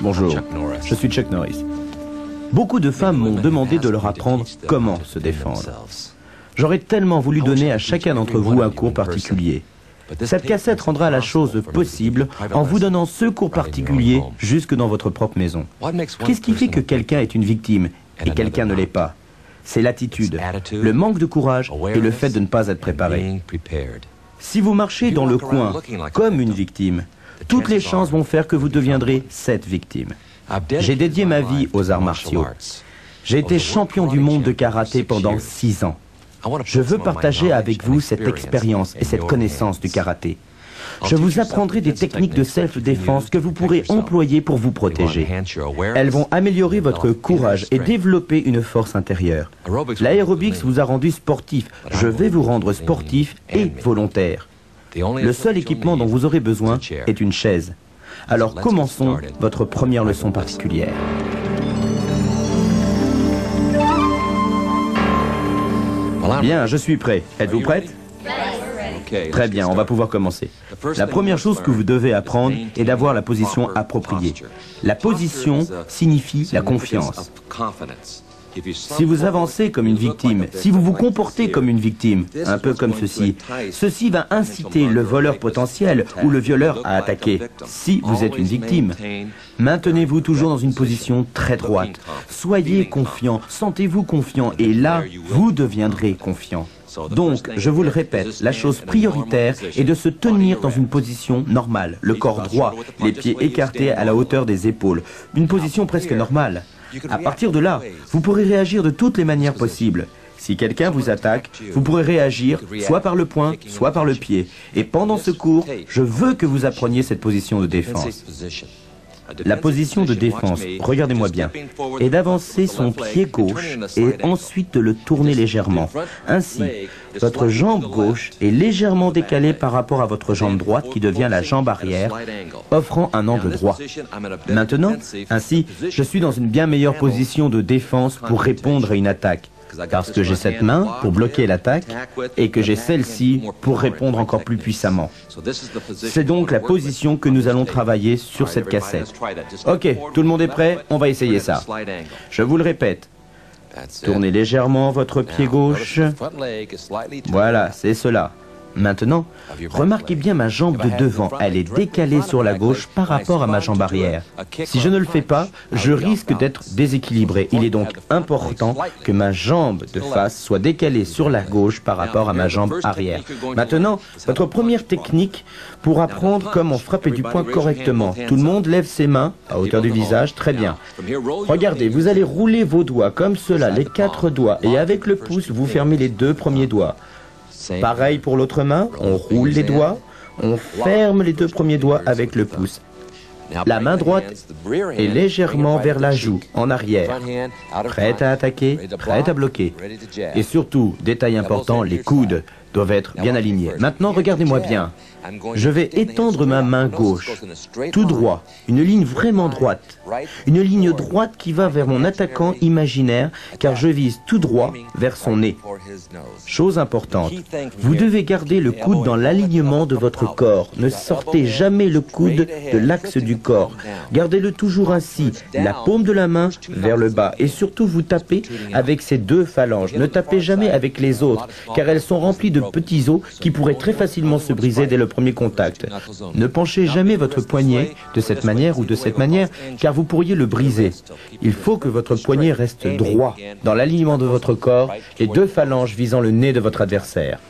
Bonjour, je suis Chuck Norris. Beaucoup de femmes m'ont demandé de leur apprendre comment se défendre. J'aurais tellement voulu donner à chacun d'entre vous un cours particulier. Cette cassette rendra la chose possible en vous donnant ce cours particulier jusque dans votre propre maison. Qu'est-ce qui fait que quelqu'un est une victime et quelqu'un ne l'est pas? C'est l'attitude, le manque de courage et le fait de ne pas être préparé. Si vous marchez dans le coin comme une victime, toutes les chances vont faire que vous deviendrez cette victime. J'ai dédié ma vie aux arts martiaux. J'ai été champion du monde de karaté pendant 6 ans. Je veux partager avec vous cette expérience et cette connaissance du karaté. Je vous apprendrai des techniques de self-défense que vous pourrez employer pour vous protéger. Elles vont améliorer votre courage et développer une force intérieure. L'aérobics vous a rendu sportif. Je vais vous rendre sportif et volontaire. Le seul équipement dont vous aurez besoin est une chaise. Alors commençons votre première leçon particulière. Bien, je suis prêt. Êtes-vous prête? Très bien, on va pouvoir commencer. La première chose que vous devez apprendre est d'avoir la position appropriée. La position signifie la confiance. Si vous avancez comme une victime, si vous vous comportez comme une victime, un peu comme ceci va inciter le voleur potentiel ou le violeur à attaquer. Si vous êtes une victime, maintenez-vous toujours dans une position très droite. Soyez confiant, sentez-vous confiant et là, vous deviendrez confiant. Donc, je vous le répète, la chose prioritaire est de se tenir dans une position normale, le corps droit, les pieds écartés à la hauteur des épaules, une position presque normale. À partir de là, vous pourrez réagir de toutes les manières possibles. Si quelqu'un vous attaque, vous pourrez réagir soit par le poing, soit par le pied. Et pendant ce cours, je veux que vous appreniez cette position de défense. La position de défense, regardez-moi bien, est d'avancer son pied gauche et ensuite de le tourner légèrement. Ainsi, votre jambe gauche est légèrement décalée par rapport à votre jambe droite qui devient la jambe arrière, offrant un angle droit. Maintenant, ainsi, je suis dans une bien meilleure position de défense pour répondre à une attaque. Parce que j'ai cette main pour bloquer l'attaque et que j'ai celle-ci pour répondre encore plus puissamment. C'est donc la position que nous allons travailler sur cette cassette. Ok, tout le monde est prêt? On va essayer ça. Je vous le répète. Tournez légèrement votre pied gauche. Voilà, c'est cela. Maintenant, remarquez bien ma jambe de devant, elle est décalée sur la gauche par rapport à ma jambe arrière. Si je ne le fais pas, je risque d'être déséquilibré. Il est donc important que ma jambe de face soit décalée sur la gauche par rapport à ma jambe arrière. Maintenant, votre première technique pour apprendre comment frapper du poing correctement. Tout le monde lève ses mains à hauteur du visage, très bien. Regardez, vous allez rouler vos doigts comme cela, les 4 doigts, et avec le pouce, vous fermez les 2 premiers doigts. Pareil pour l'autre main, on roule les doigts, on ferme les 2 premiers doigts avec le pouce. La main droite est légèrement vers la joue, en arrière, prête à attaquer, prête à bloquer. Et surtout, détail important, les coudes doivent être bien alignés. Maintenant, regardez-moi bien. Je vais étendre ma main gauche, tout droit, une ligne vraiment droite. Une ligne droite qui va vers mon attaquant imaginaire, car je vise tout droit vers son nez. Chose importante, vous devez garder le coude dans l'alignement de votre corps. Ne sortez jamais le coude de l'axe du corps. Gardez-le toujours ainsi, la paume de la main vers le bas. Et surtout, vous tapez avec ces 2 phalanges. Ne tapez jamais avec les autres, car elles sont remplies de petits os qui pourraient très facilement se briser dès le premier contact. Ne penchez jamais votre poignet de cette manière ou de cette manière, car vous pourriez le briser. Il faut que votre poignet reste droit, dans l'alignement de votre corps, les 2 phalanges visant le nez de votre adversaire.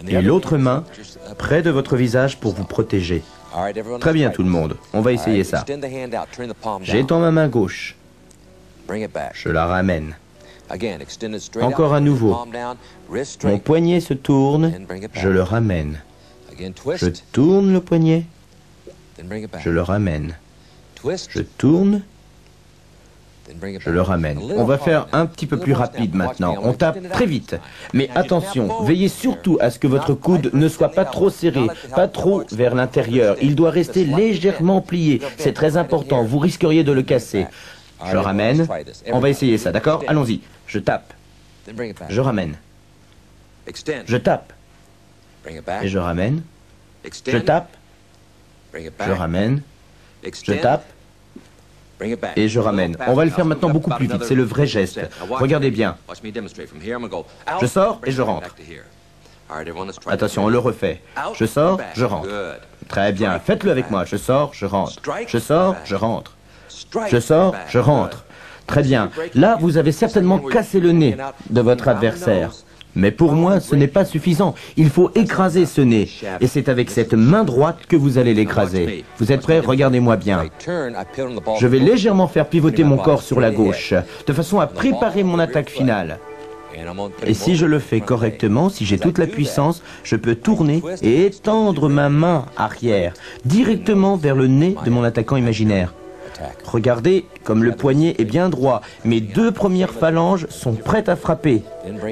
Et l'autre main, près de votre visage pour vous protéger. Très bien tout le monde, on va essayer ça. J'étends ma main gauche. Je la ramène. Encore à nouveau. Mon poignet se tourne, je le ramène. Je tourne le poignet, je le ramène. Je tourne, je le ramène. On va faire un petit peu plus rapide maintenant. On tape très vite. Mais attention, veillez surtout à ce que votre coude ne soit pas trop serré, pas trop vers l'intérieur. Il doit rester légèrement plié. C'est très important, vous risqueriez de le casser. Je ramène. On va essayer ça, d'accord? Allons-y. Je tape. Je ramène. Je tape. Et je ramène. Je tape. Je ramène. Je tape. Et je ramène. On va le faire maintenant beaucoup plus vite, c'est le vrai geste. Regardez bien. Je sors et je rentre. Attention, on le refait. Je sors, je rentre. Très bien, faites-le avec moi. Je sors, je rentre. Je sors, je rentre. Je sors, je rentre. Très bien. Là, vous avez certainement cassé le nez de votre adversaire. Mais pour moi, ce n'est pas suffisant. Il faut écraser ce nez. Et c'est avec cette main droite que vous allez l'écraser. Vous êtes prêts? Regardez-moi bien. Je vais légèrement faire pivoter mon corps sur la gauche, de façon à préparer mon attaque finale. Et si je le fais correctement, si j'ai toute la puissance, je peux tourner et étendre ma main arrière, directement vers le nez de mon attaquant imaginaire. Regardez comme le poignet est bien droit. Mes deux premières phalanges sont prêtes à frapper.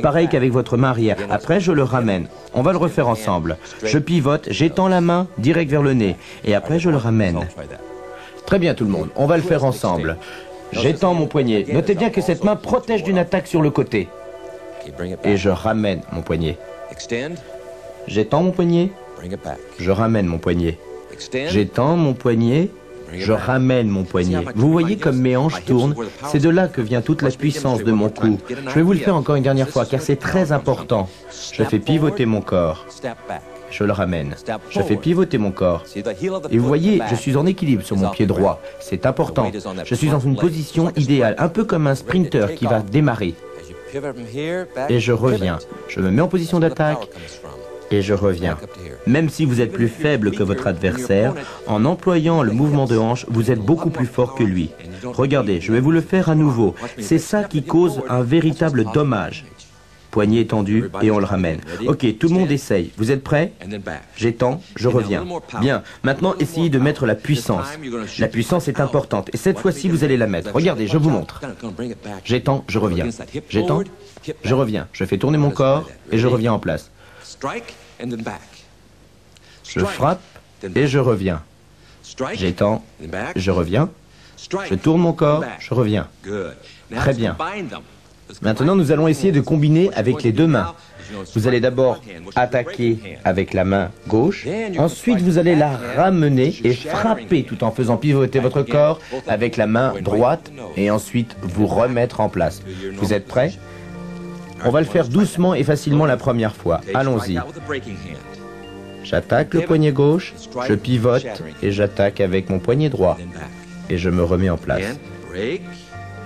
Pareil qu'avec votre main arrière. Après, je le ramène. On va le refaire ensemble. Je pivote, j'étends la main direct vers le nez. Et après, je le ramène. Très bien tout le monde, on va le faire ensemble. J'étends mon poignet. Notez bien que cette main protège d'une attaque sur le côté. Et je ramène mon poignet. J'étends mon poignet. Je ramène mon poignet. J'étends mon poignet. Je ramène mon poignet. Vous voyez comme mes hanches tournent? C'est de là que vient toute la puissance de mon coup. Je vais vous le faire encore une dernière fois car c'est très important. Je fais pivoter mon corps. Je le ramène. Je fais pivoter mon corps. Et vous voyez, je suis en équilibre sur mon pied droit. C'est important. Je suis dans une position idéale, un peu comme un sprinter qui va démarrer. Et je reviens. Je me mets en position d'attaque. Et je reviens. Même si vous êtes plus faible que votre adversaire, en employant le mouvement de hanche, vous êtes beaucoup plus fort que lui. Regardez, je vais vous le faire à nouveau. C'est ça qui cause un véritable dommage. Poignet étendu et on le ramène. Ok, tout le monde essaye. Vous êtes prêts? J'étends, je reviens. Bien, maintenant essayez de mettre la puissance. La puissance est importante et cette fois-ci vous allez la mettre. Regardez, je vous montre. J'étends, je reviens. J'étends, je reviens. Je fais tourner mon corps et je reviens en place. Je frappe et je reviens. J'étends, je reviens. Je tourne mon corps, je reviens. Très bien. Maintenant, nous allons essayer de combiner avec les deux mains. Vous allez d'abord attaquer avec la main gauche. Ensuite, vous allez la ramener et frapper tout en faisant pivoter votre corps avec la main droite. Et ensuite, vous remettre en place. Vous êtes prêts? On va le faire doucement et facilement la première fois. Allons-y. J'attaque le poignet gauche, je pivote et j'attaque avec mon poignet droit. Et je me remets en place.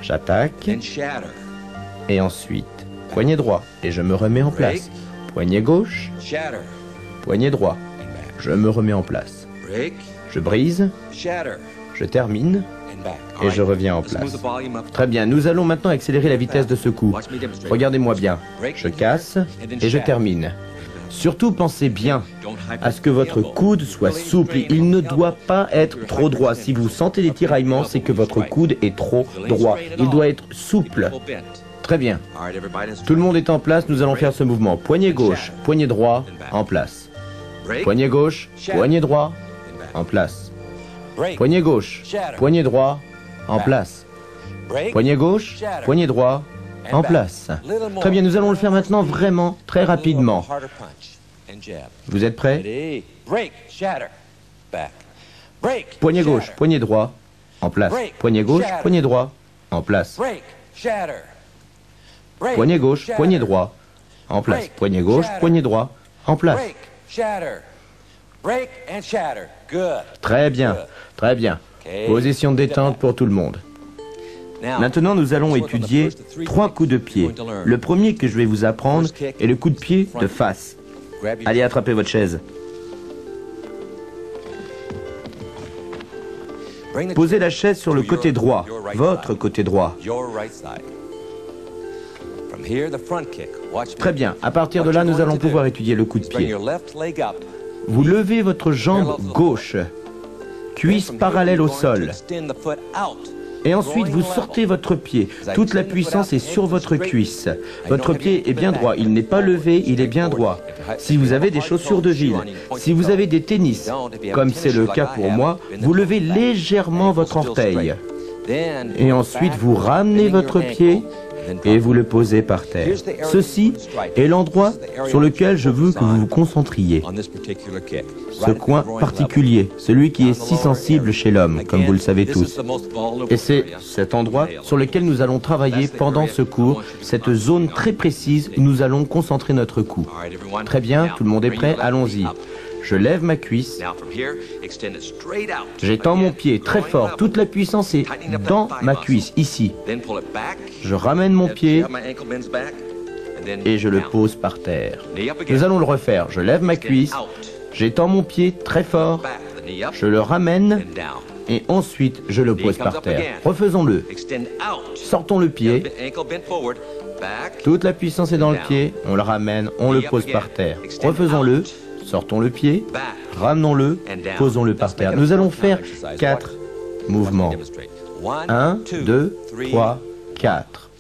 J'attaque. Et ensuite, poignet droit et je me remets en place. Poignet gauche, poignet droit. Je me remets en place. Je brise, je termine. Et je reviens en place. Très bien, nous allons maintenant accélérer la vitesse de ce coup. Regardez-moi bien. Je casse et je termine. Surtout pensez bien à ce que votre coude soit souple. Il ne doit pas être trop droit. Si vous sentez des tiraillements, c'est que votre coude est trop droit. Il doit être souple. Très bien. Tout le monde est en place, nous allons faire ce mouvement. Poignet gauche, poignet droit, en place. Poignet gauche, poignet droit, en place. Poignet gauche, poignet droit, en place. Poignet gauche, poignet droit, en place. Très bien, nous allons le faire maintenant vraiment très rapidement. Vous êtes prêts? Poignet gauche, poignet droit, en place. Poignet gauche, poignet droit, en place. Poignet gauche, poignet droit, en place. Poignet gauche, poignet droit, en place. Très bien, très bien. Position de détente pour tout le monde. Maintenant, nous allons étudier 3 coups de pied. Le premier que je vais vous apprendre est le coup de pied de face. Allez, attrapez votre chaise. Posez la chaise sur le côté droit, votre côté droit. Très bien, à partir de là, nous allons pouvoir étudier le coup de pied. Vous levez votre jambe gauche, cuisse parallèle au sol. Et ensuite, vous sortez votre pied. Toute la puissance est sur votre cuisse. Votre pied est bien droit. Il n'est pas levé, il est bien droit. Si vous avez des chaussures de ville, si vous avez des tennis, comme c'est le cas pour moi, vous levez légèrement votre orteil. Et ensuite, vous ramenez votre pied et vous le posez par terre. Ceci est l'endroit sur lequel je veux que vous vous concentriez. Ce coin particulier, celui qui est si sensible chez l'homme, comme vous le savez tous. Et c'est cet endroit sur lequel nous allons travailler pendant ce cours, cette zone très précise où nous allons concentrer notre coup. Très bien, tout le monde est prêt? Allons-y. Je lève ma cuisse, j'étends mon pied très fort, toute la puissance est dans ma cuisse, ici. Je ramène mon pied et je le pose par terre. Nous allons le refaire. Je lève ma cuisse, j'étends mon pied très fort, je le ramène et ensuite je le pose par terre. Refaisons-le. Sortons le pied. Toute la puissance est dans le pied, on le ramène, on le pose par terre. Refaisons-le. Sortons le pied, ramenons-le, posons-le par terre. Nous allons faire 4 mouvements. 1, 2, 3, 4.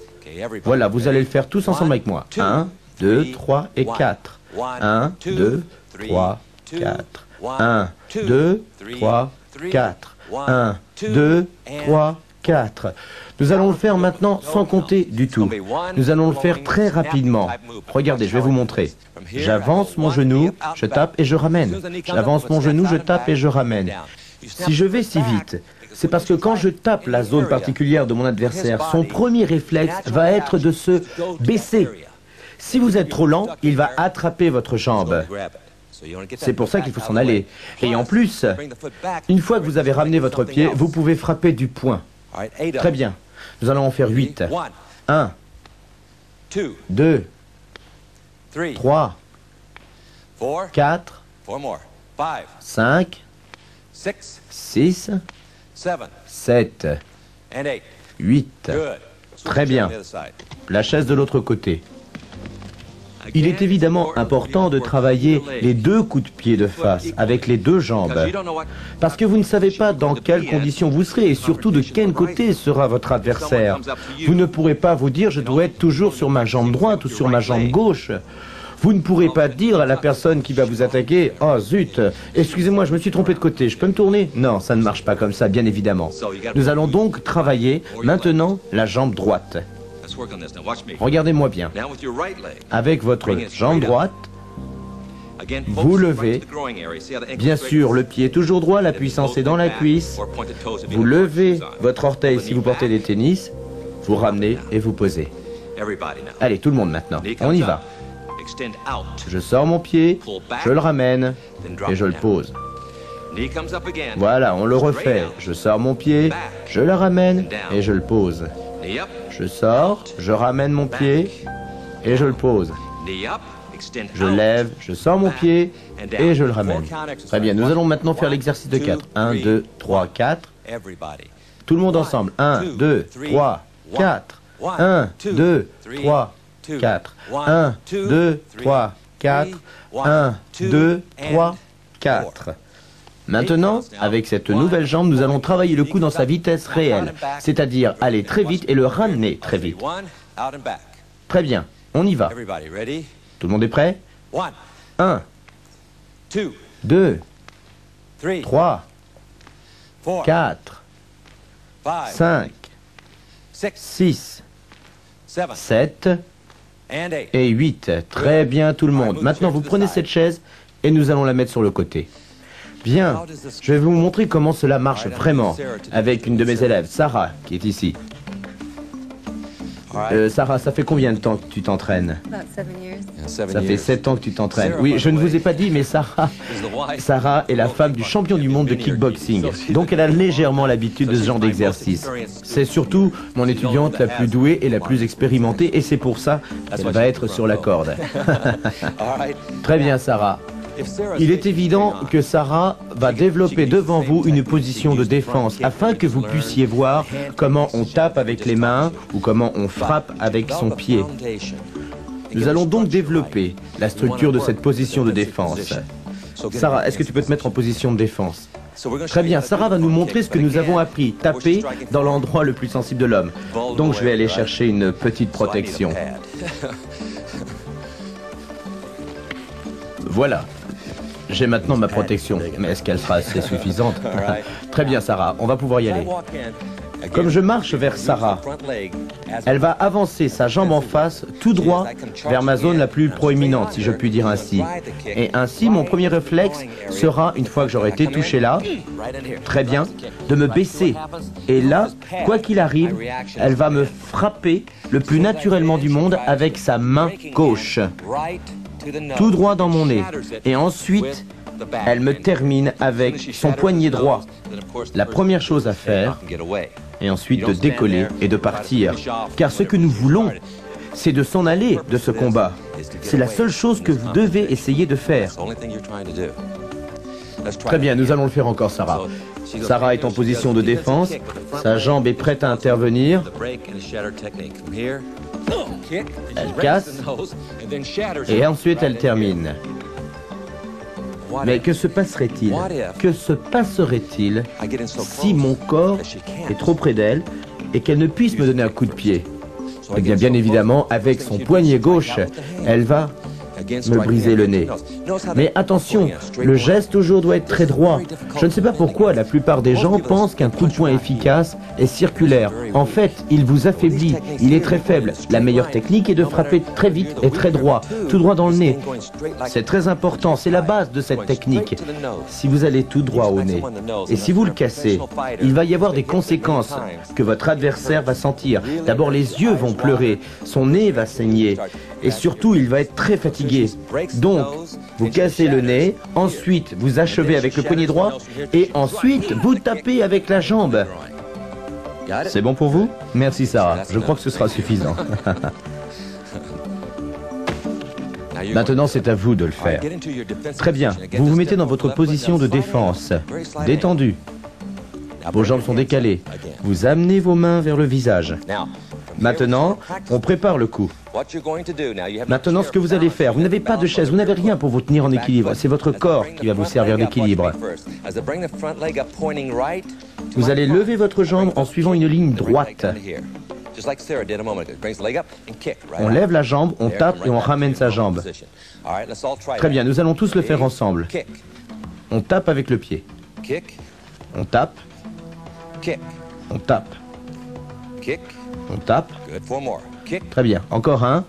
Voilà, vous allez le faire tous ensemble avec moi. 1, 2, 3 et 4. 1, 2, 3, 4. 1, 2, 3, 4. 1, 2, 3, 4. Nous allons le faire maintenant sans compter du tout. Nous allons le faire très rapidement. Regardez, je vais vous montrer. J'avance mon genou, je tape et je ramène. J'avance mon genou, je tape et je ramène. Si je vais si vite, c'est parce que quand je tape la zone particulière de mon adversaire, son premier réflexe va être de se baisser. Si vous êtes trop lent, il va attraper votre jambe. C'est pour ça qu'il faut s'en aller. Et en plus, une fois que vous avez ramené votre pied, vous pouvez frapper du poing. Très bien. Nous allons en faire 8. 1, 2, 3, 4, 5, 6, 7, 8. Très bien. La chaise de l'autre côté. Il est évidemment important de travailler les 2 coups de pied de face avec les 2 jambes. Parce que vous ne savez pas dans quelles conditions vous serez et surtout de quel côté sera votre adversaire. Vous ne pourrez pas vous dire je dois être toujours sur ma jambe droite ou sur ma jambe gauche. Vous ne pourrez pas dire à la personne qui va vous attaquer « Oh zut, excusez-moi, je me suis trompé de côté, je peux me tourner ?» Non, ça ne marche pas comme ça, bien évidemment. Nous allons donc travailler maintenant la jambe droite. Regardez-moi bien. Avec votre jambe droite, vous levez. Bien sûr, le pied est toujours droit, la puissance est dans la cuisse. Vous levez votre orteil si vous portez des tennis. Vous ramenez et vous posez. Allez, tout le monde maintenant. On y va. Je sors mon pied, je le ramène et je le pose. Voilà, on le refait. Je sors mon pied, je le ramène et je le pose. Je sors, je ramène mon pied et je le pose. Je lève, je sors mon pied et je le ramène. Très bien, nous allons maintenant faire l'exercice de 4. 1, 2, 3, 4. Tout le monde ensemble. 1, 2, 3, 4. 1, 2, 3, 4. 1, 2, 3, 4. 1, 2, 3, 4. Maintenant, avec cette nouvelle jambe, nous allons travailler le coup dans sa vitesse réelle, c'est-à-dire aller très vite et le ramener très vite. Très bien, on y va. Tout le monde est prêt? 1, 2, 3, 4, 5, 6, 7 et 8. Très bien tout le monde. Maintenant, vous prenez cette chaise et nous allons la mettre sur le côté. Bien, je vais vous montrer comment cela marche vraiment avec une de mes élèves, Sarah, qui est ici. Sarah, ça fait combien de temps que tu t'entraînes? Ça fait 7 ans que tu t'entraînes. Oui, je ne vous ai pas dit, mais Sarah est la femme du champion du monde de kickboxing. Donc elle a légèrement l'habitude de ce genre d'exercice. C'est surtout mon étudiante la plus douée et la plus expérimentée, et c'est pour ça qu'elle va être sur la corde. Très bien, Sarah. Il est évident que Sarah va développer devant vous une position de défense afin que vous puissiez voir comment on tape avec les mains ou comment on frappe avec son pied. Nous allons donc développer la structure de cette position de défense. Sarah, est-ce que tu peux te mettre en position de défense? Très bien, Sarah va nous montrer ce que nous avons appris, taper dans l'endroit le plus sensible de l'homme. Donc je vais aller chercher une petite protection. Voilà. J'ai maintenant ma protection, mais est-ce qu'elle sera assez suffisante? Très bien, Sarah, on va pouvoir y aller. Comme je marche vers Sarah, elle va avancer sa jambe en face, tout droit, vers ma zone la plus proéminente, si je puis dire ainsi. Et ainsi, mon premier réflexe sera, une fois que j'aurai été touché là, très bien, de me baisser. Et là, quoi qu'il arrive, elle va me frapper le plus naturellement du monde avec sa main gauche, tout droit dans mon nez. Et ensuite, elle me termine avec son poignet droit. La première chose à faire, et ensuite de décoller et de partir. Car ce que nous voulons, c'est de s'en aller de ce combat. C'est la seule chose que vous devez essayer de faire. Très bien, nous allons le faire encore, Sarah. Sarah est en position de défense, sa jambe est prête à intervenir. Elle casse, et ensuite elle termine. Mais que se passerait-il? Que se passerait-il si mon corps est trop près d'elle et qu'elle ne puisse me donner un coup de pied? Eh bien, bien évidemment, avec son poignet gauche, elle va me briser le nez. Mais attention, le geste toujours doit être très droit. Je ne sais pas pourquoi la plupart des gens pensent qu'un coup de poing efficace est circulaire. En fait, il vous affaiblit, il est très faible. La meilleure technique est de frapper très vite et très droit, tout droit dans le nez. C'est très important, c'est la base de cette technique. Si vous allez tout droit au nez, et si vous le cassez, il va y avoir des conséquences que votre adversaire va sentir. D'abord, les yeux vont pleurer, son nez va saigner, et surtout, il va être très fatigué. Donc, vous cassez le nez, ensuite vous achevez avec le poignet droit, et ensuite vous tapez avec la jambe. C'est bon pour vous? Merci Sarah, je crois que ce sera suffisant. Maintenant, c'est à vous de le faire. Très bien, vous vous mettez dans votre position de défense, détendu. Vos jambes sont décalées. Vous amenez vos mains vers le visage. Maintenant, on prépare le coup. Maintenant, ce que vous allez faire, vous n'avez pas de chaise, vous n'avez rien pour vous tenir en équilibre. C'est votre corps qui va vous servir d'équilibre. Vous allez lever votre jambe en suivant une ligne droite. On lève la jambe, on tape et on ramène sa jambe. Très bien, nous allons tous le faire ensemble. On tape avec le pied. On tape. On tape. On tape. Très bien. Encore un.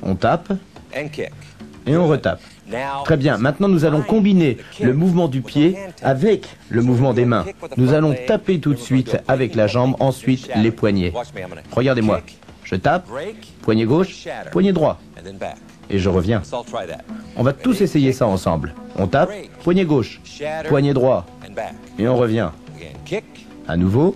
On tape. Et on retape. Très bien. Maintenant, nous allons combiner le mouvement du pied avec le mouvement des mains. Nous allons taper tout de suite avec la jambe, ensuite les poignets. Regardez-moi. Je tape, poignet gauche, poignet droit. Et je reviens. On va tous essayer ça ensemble. On tape, poignet gauche, poignet droit. Et on revient. À nouveau.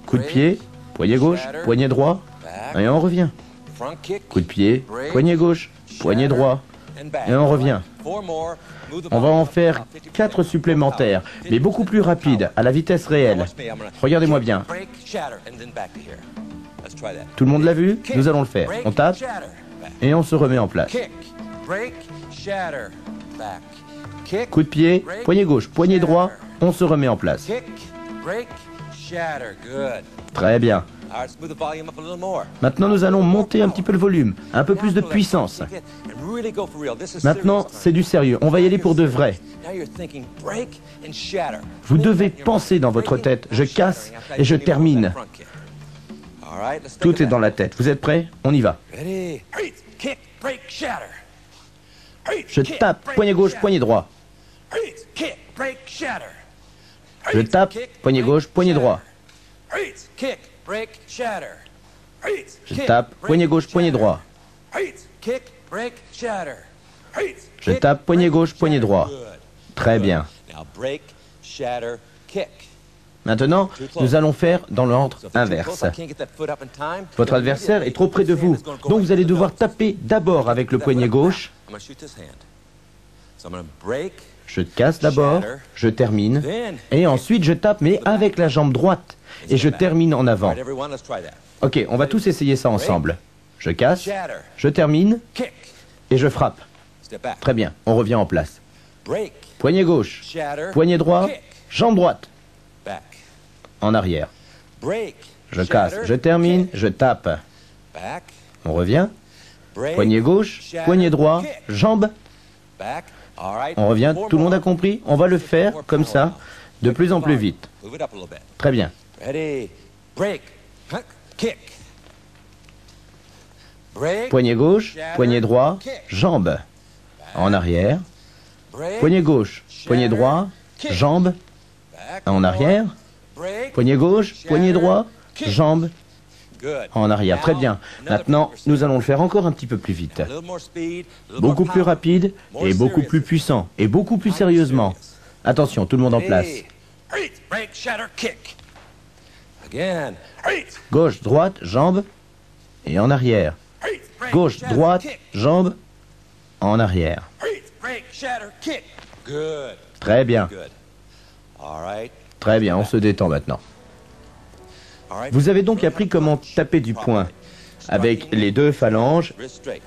Coup de pied, poignet gauche, poignet droit. Et on revient. Coup de pied, poignet gauche, poignet droit. Et on revient. On va en faire 4 supplémentaires, mais beaucoup plus rapides, à la vitesse réelle. Regardez-moi bien. Tout le monde l'a vu? Nous allons le faire. On tape et on se remet en place. Coup de pied, poignet gauche, poignet droit, on se remet en place. Très bien. Maintenant, nous allons monter un petit peu le volume, un peu plus de puissance. Maintenant, c'est du sérieux, on va y aller pour de vrai. Vous devez penser dans votre tête, je casse et je termine. Tout est dans la tête. Vous êtes prêts? On y va. Je tape, poignet gauche, poignet droit. Je tape, poignet gauche, poignet droit. Je tape, poignet gauche, poignet droit. Je tape, poignet gauche, poignet droit. Très bien. Maintenant, nous allons faire dans l'ordre inverse. Votre adversaire est trop près de vous, donc vous allez devoir taper d'abord avec le poignet gauche. Je casse d'abord, je termine, et ensuite je tape, mais avec la jambe droite, et je termine en avant. Ok, on va tous essayer ça ensemble. Je casse, je termine, et je frappe. Très bien, on revient en place. Poignet gauche, poignet droit, jambe droite. En arrière. Je casse, je termine, je tape. On revient. Poignet gauche, poignet droit, jambe. On revient, tout le monde a compris? On va le faire comme ça, de plus en plus vite. Très bien. Poignet gauche, poignet droit, jambe. En arrière. Poignet gauche, poignet droit, jambe. En arrière. Poignet gauche, poignet droit, jambe. En arrière. Très bien. Maintenant, nous allons le faire encore un petit peu plus vite. Beaucoup plus rapide et beaucoup plus puissant. Et beaucoup plus sérieusement. Attention, tout le monde en place. Gauche, droite, jambe. Et en arrière. Gauche, droite, jambe. En arrière. Très bien. Très bien, on se détend maintenant. Vous avez donc appris comment taper du poing, avec les deux phalanges,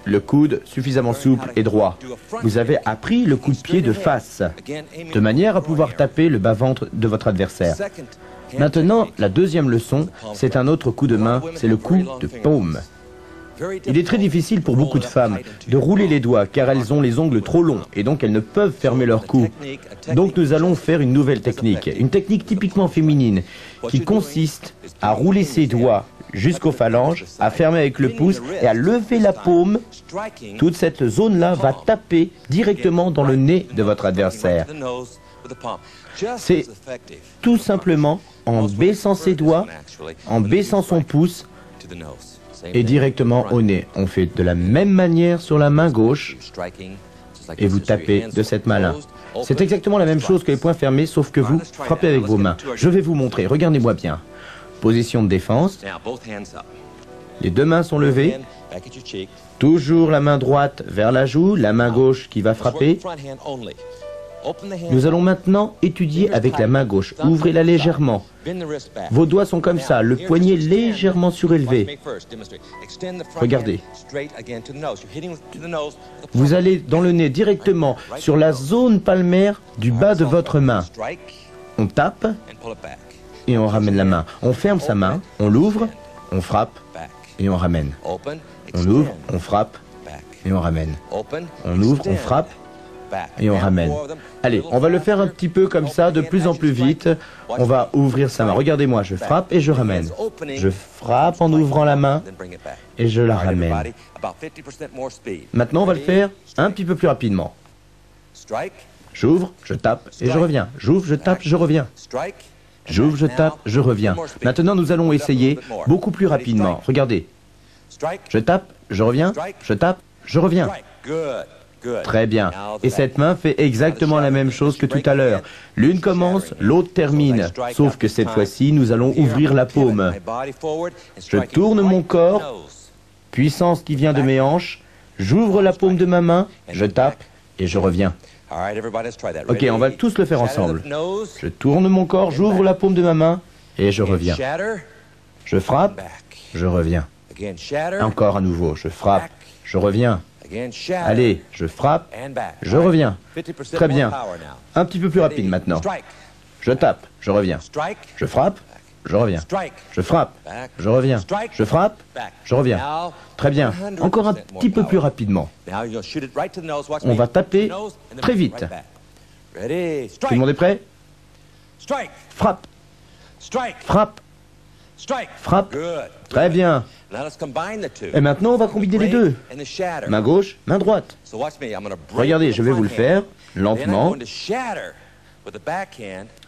le coude suffisamment souple et droit. Vous avez appris le coup de pied de face, de manière à pouvoir taper le bas-ventre de votre adversaire. Maintenant, la deuxième leçon, c'est un autre coup de main, c'est le coup de paume. Il est très difficile pour beaucoup de femmes de rouler les doigts car elles ont les ongles trop longs et donc elles ne peuvent fermer leur cou. Donc nous allons faire une nouvelle technique, une technique typiquement féminine qui consiste à rouler ses doigts jusqu'aux phalanges, à fermer avec le pouce et à lever la paume. Toute cette zone-là va taper directement dans le nez de votre adversaire. C'est tout simplement en baissant ses doigts, en baissant son pouce et directement au nez. On fait de la même manière sur la main gauche et vous tapez de cette main-là. C'est exactement la même chose que les poings fermés, sauf que vous frappez avec vos mains. Je vais vous montrer, regardez-moi bien. Position de défense. Les deux mains sont levées. Toujours la main droite vers la joue, la main gauche qui va frapper. Nous allons maintenant étudier avec la main gauche. Ouvrez-la légèrement. Vos doigts sont comme ça, le poignet légèrement surélevé. Regardez. Vous allez dans le nez directement sur la zone palmaire du bas de votre main. On tape et on ramène la main. On ferme sa main, on l'ouvre, on frappe et on ramène. On ouvre, on frappe et on ramène. On ouvre, on frappe et on ramène. Allez, on va le faire un petit peu comme ça, de plus en plus vite. On va ouvrir sa main. Regardez-moi, je frappe et je ramène. Je frappe en ouvrant la main et je la ramène. Maintenant, on va le faire un petit peu plus rapidement. J'ouvre, je tape et je reviens. J'ouvre, je tape, je reviens. J'ouvre, je tape, je reviens. Maintenant, nous allons essayer beaucoup plus rapidement. Regardez. Je tape, je reviens, je tape, je reviens. Très bien. Et cette main fait exactement la même chose que tout à l'heure. L'une commence, l'autre termine. Sauf que cette fois-ci, nous allons ouvrir la paume. Je tourne mon corps, puissance qui vient de mes hanches. J'ouvre la paume de ma main, je tape et je reviens. Ok, on va tous le faire ensemble. Je tourne mon corps, j'ouvre la paume de ma main et je reviens. Je frappe, je reviens. Encore à nouveau, je frappe, je reviens. Allez, je frappe, je reviens. Très bien. Un petit peu plus rapide maintenant. Je tape, je reviens. Je frappe, je reviens. Je frappe, je reviens. Je frappe, je reviens. Très bien. Encore un petit peu plus rapidement. On va taper très vite. Tout le monde est prêt? Frappe. Frappe. Frappe. Très bien. Et maintenant, on va combiner les deux. Main gauche, main droite. Regardez, je vais vous le faire lentement.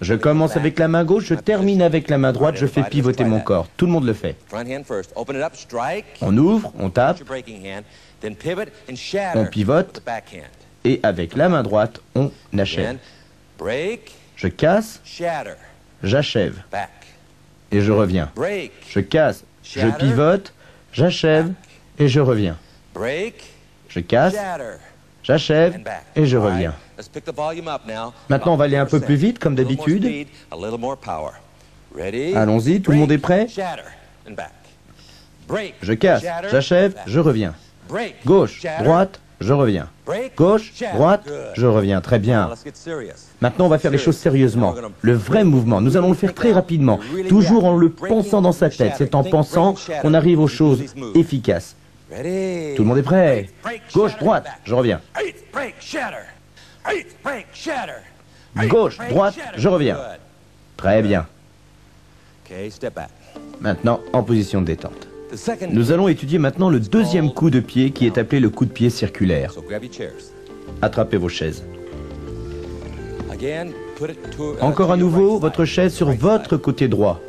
Je commence avec la main gauche, je termine avec la main droite, je fais pivoter mon corps. Tout le monde le fait. On ouvre, on tape, on pivote, et avec la main droite, on achève. Je casse, j'achève, et je reviens. Je casse, je pivote, j'achève, et je reviens. Je casse, j'achève, et je reviens. Maintenant, on va aller un peu plus vite, comme d'habitude. Allons-y, tout le monde est prêt? Je casse, j'achève, je reviens. Gauche, droite, je reviens. Gauche, droite, je reviens. Très bien. Maintenant, on va faire les choses sérieusement. Le vrai mouvement, nous allons le faire très rapidement. Toujours en le pensant dans sa tête. C'est en pensant qu'on arrive aux choses efficaces. Tout le monde est prêt? Gauche, droite, je reviens. Gauche, droite, je reviens. Très bien. Maintenant, en position de détente. Nous allons étudier maintenant le deuxième coup de pied qui est appelé le coup de pied circulaire. Attrapez vos chaises. Encore à nouveau, votre chaise sur votre côté droit.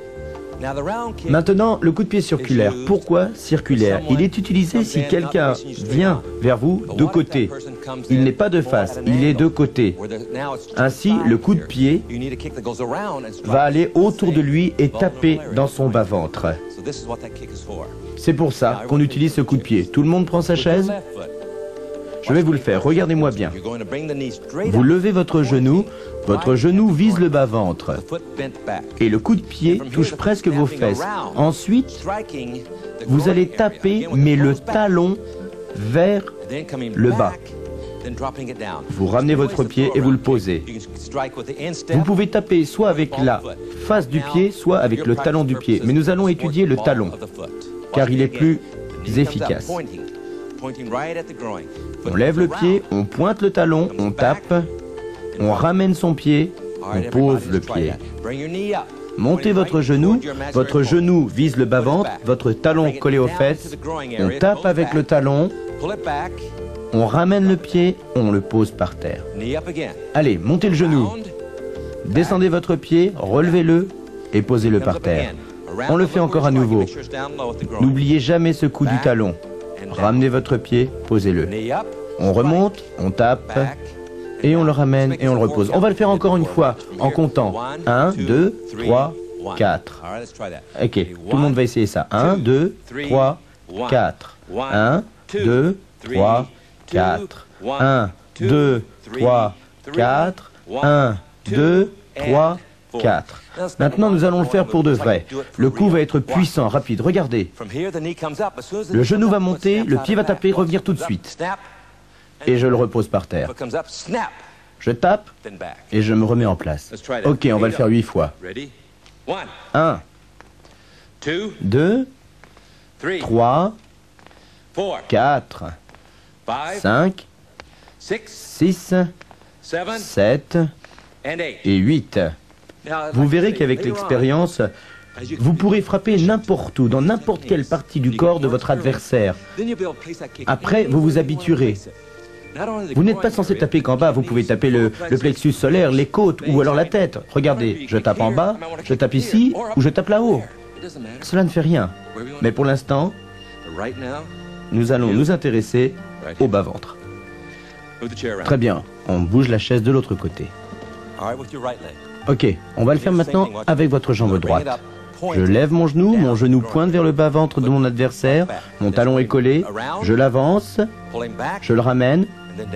Maintenant, le coup de pied circulaire. Pourquoi circulaire? Il est utilisé si quelqu'un vient vers vous de côté. Il n'est pas de face, il est de côté. Ainsi, le coup de pied va aller autour de lui et taper dans son bas-ventre. C'est pour ça qu'on utilise ce coup de pied. Tout le monde prend sa chaise? Je vais vous le faire, regardez-moi bien. Vous levez votre genou vise le bas-ventre. Et le coup de pied touche presque vos fesses. Ensuite, vous allez taper, mais le talon vers le bas. Vous ramenez votre pied et vous le posez. Vous pouvez taper soit avec la face du pied, soit avec le talon du pied. Mais nous allons étudier le talon, car il est plus efficace. On lève le pied, on pointe le talon, on tape, on ramène son pied, on pose le pied. Montez votre genou vise le bas-ventre, votre talon collé aux fesses, on tape avec le talon, on ramène le pied, on le pose par terre. Allez, montez le genou, descendez votre pied, relevez-le et posez-le par terre. On le fait encore à nouveau. N'oubliez jamais ce coup du talon. Ramenez votre pied, posez-le. On remonte, on tape, et on le ramène et on le repose. On va le faire encore une fois en comptant. 1, 2, 3, 4. Ok, tout le monde va essayer ça. 1, 2, 3, 4. 1, 2, 3, 4. 1, 2, 3, 4. 1, 2, 3, 4. Maintenant, nous allons le faire pour de vrai. Le coup va être puissant, rapide. Regardez. Le genou va monter, le pied va taper, revenir tout de suite. Et je le repose par terre. Je tape et je me remets en place. Ok, on va le faire 8 fois. 1, 2, 3, 4, 5, 6, 7 et 8. Vous verrez qu'avec l'expérience, vous pourrez frapper n'importe où, dans n'importe quelle partie du corps de votre adversaire. Après, vous vous habituerez. Vous n'êtes pas censé taper qu'en bas, vous pouvez taper le plexus solaire, les côtes ou alors la tête. Regardez, je tape en bas, je tape ici ou je tape là-haut. Cela ne fait rien. Mais pour l'instant, nous allons nous intéresser au bas-ventre. Très bien, on bouge la chaise de l'autre côté. Ok, on va le faire maintenant avec votre jambe droite. Je lève mon genou pointe vers le bas-ventre de mon adversaire, mon talon est collé, je l'avance, je le ramène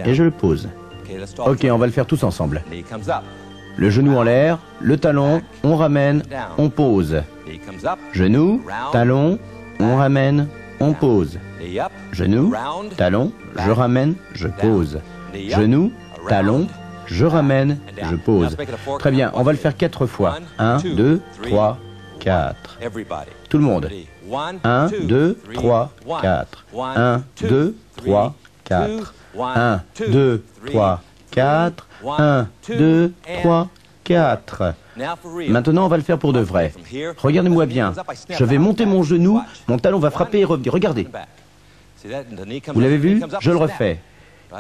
et je le pose. Ok, on va le faire tous ensemble. Le genou en l'air, le talon, on ramène, on pose. Genou, talon, on ramène, on pose. Genou, talon, je ramène, je pose. Genou, talon, je ramène, je pose. Très bien, on va le faire 4 fois. 1, 2, 3, 4. Tout le monde. 1, 2, 3, 4. 1, 2, 3, 4. 1, 2, 3, 4. 1, 2, 3, 4. Maintenant, on va le faire pour de vrai. Regardez-moi bien. Je vais monter mon genou, mon talon va frapper et revenir. Regardez. Vous l'avez vu? Je le refais.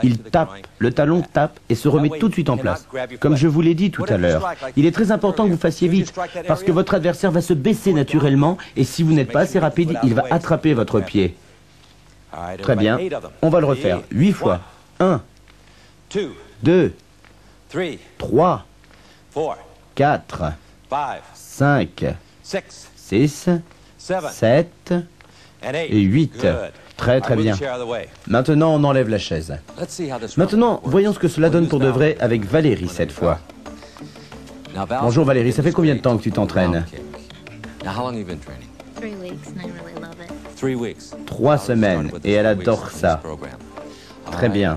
Il tape, le talon tape et se remet tout de suite en place. Comme je vous l'ai dit tout à l'heure, il est très important que vous fassiez vite parce que votre adversaire va se baisser naturellement et si vous n'êtes pas assez rapide, il va attraper votre pied. Très bien, on va le refaire 8 fois. 1, 2, 3, 4, 5, 6, 7 et 8. Très très bien. Maintenant, on enlève la chaise. Maintenant, voyons ce que cela donne pour de vrai avec Valérie cette fois. Bonjour Valérie, ça fait combien de temps que tu t'entraînes? 3 semaines, et elle adore ça. Très bien.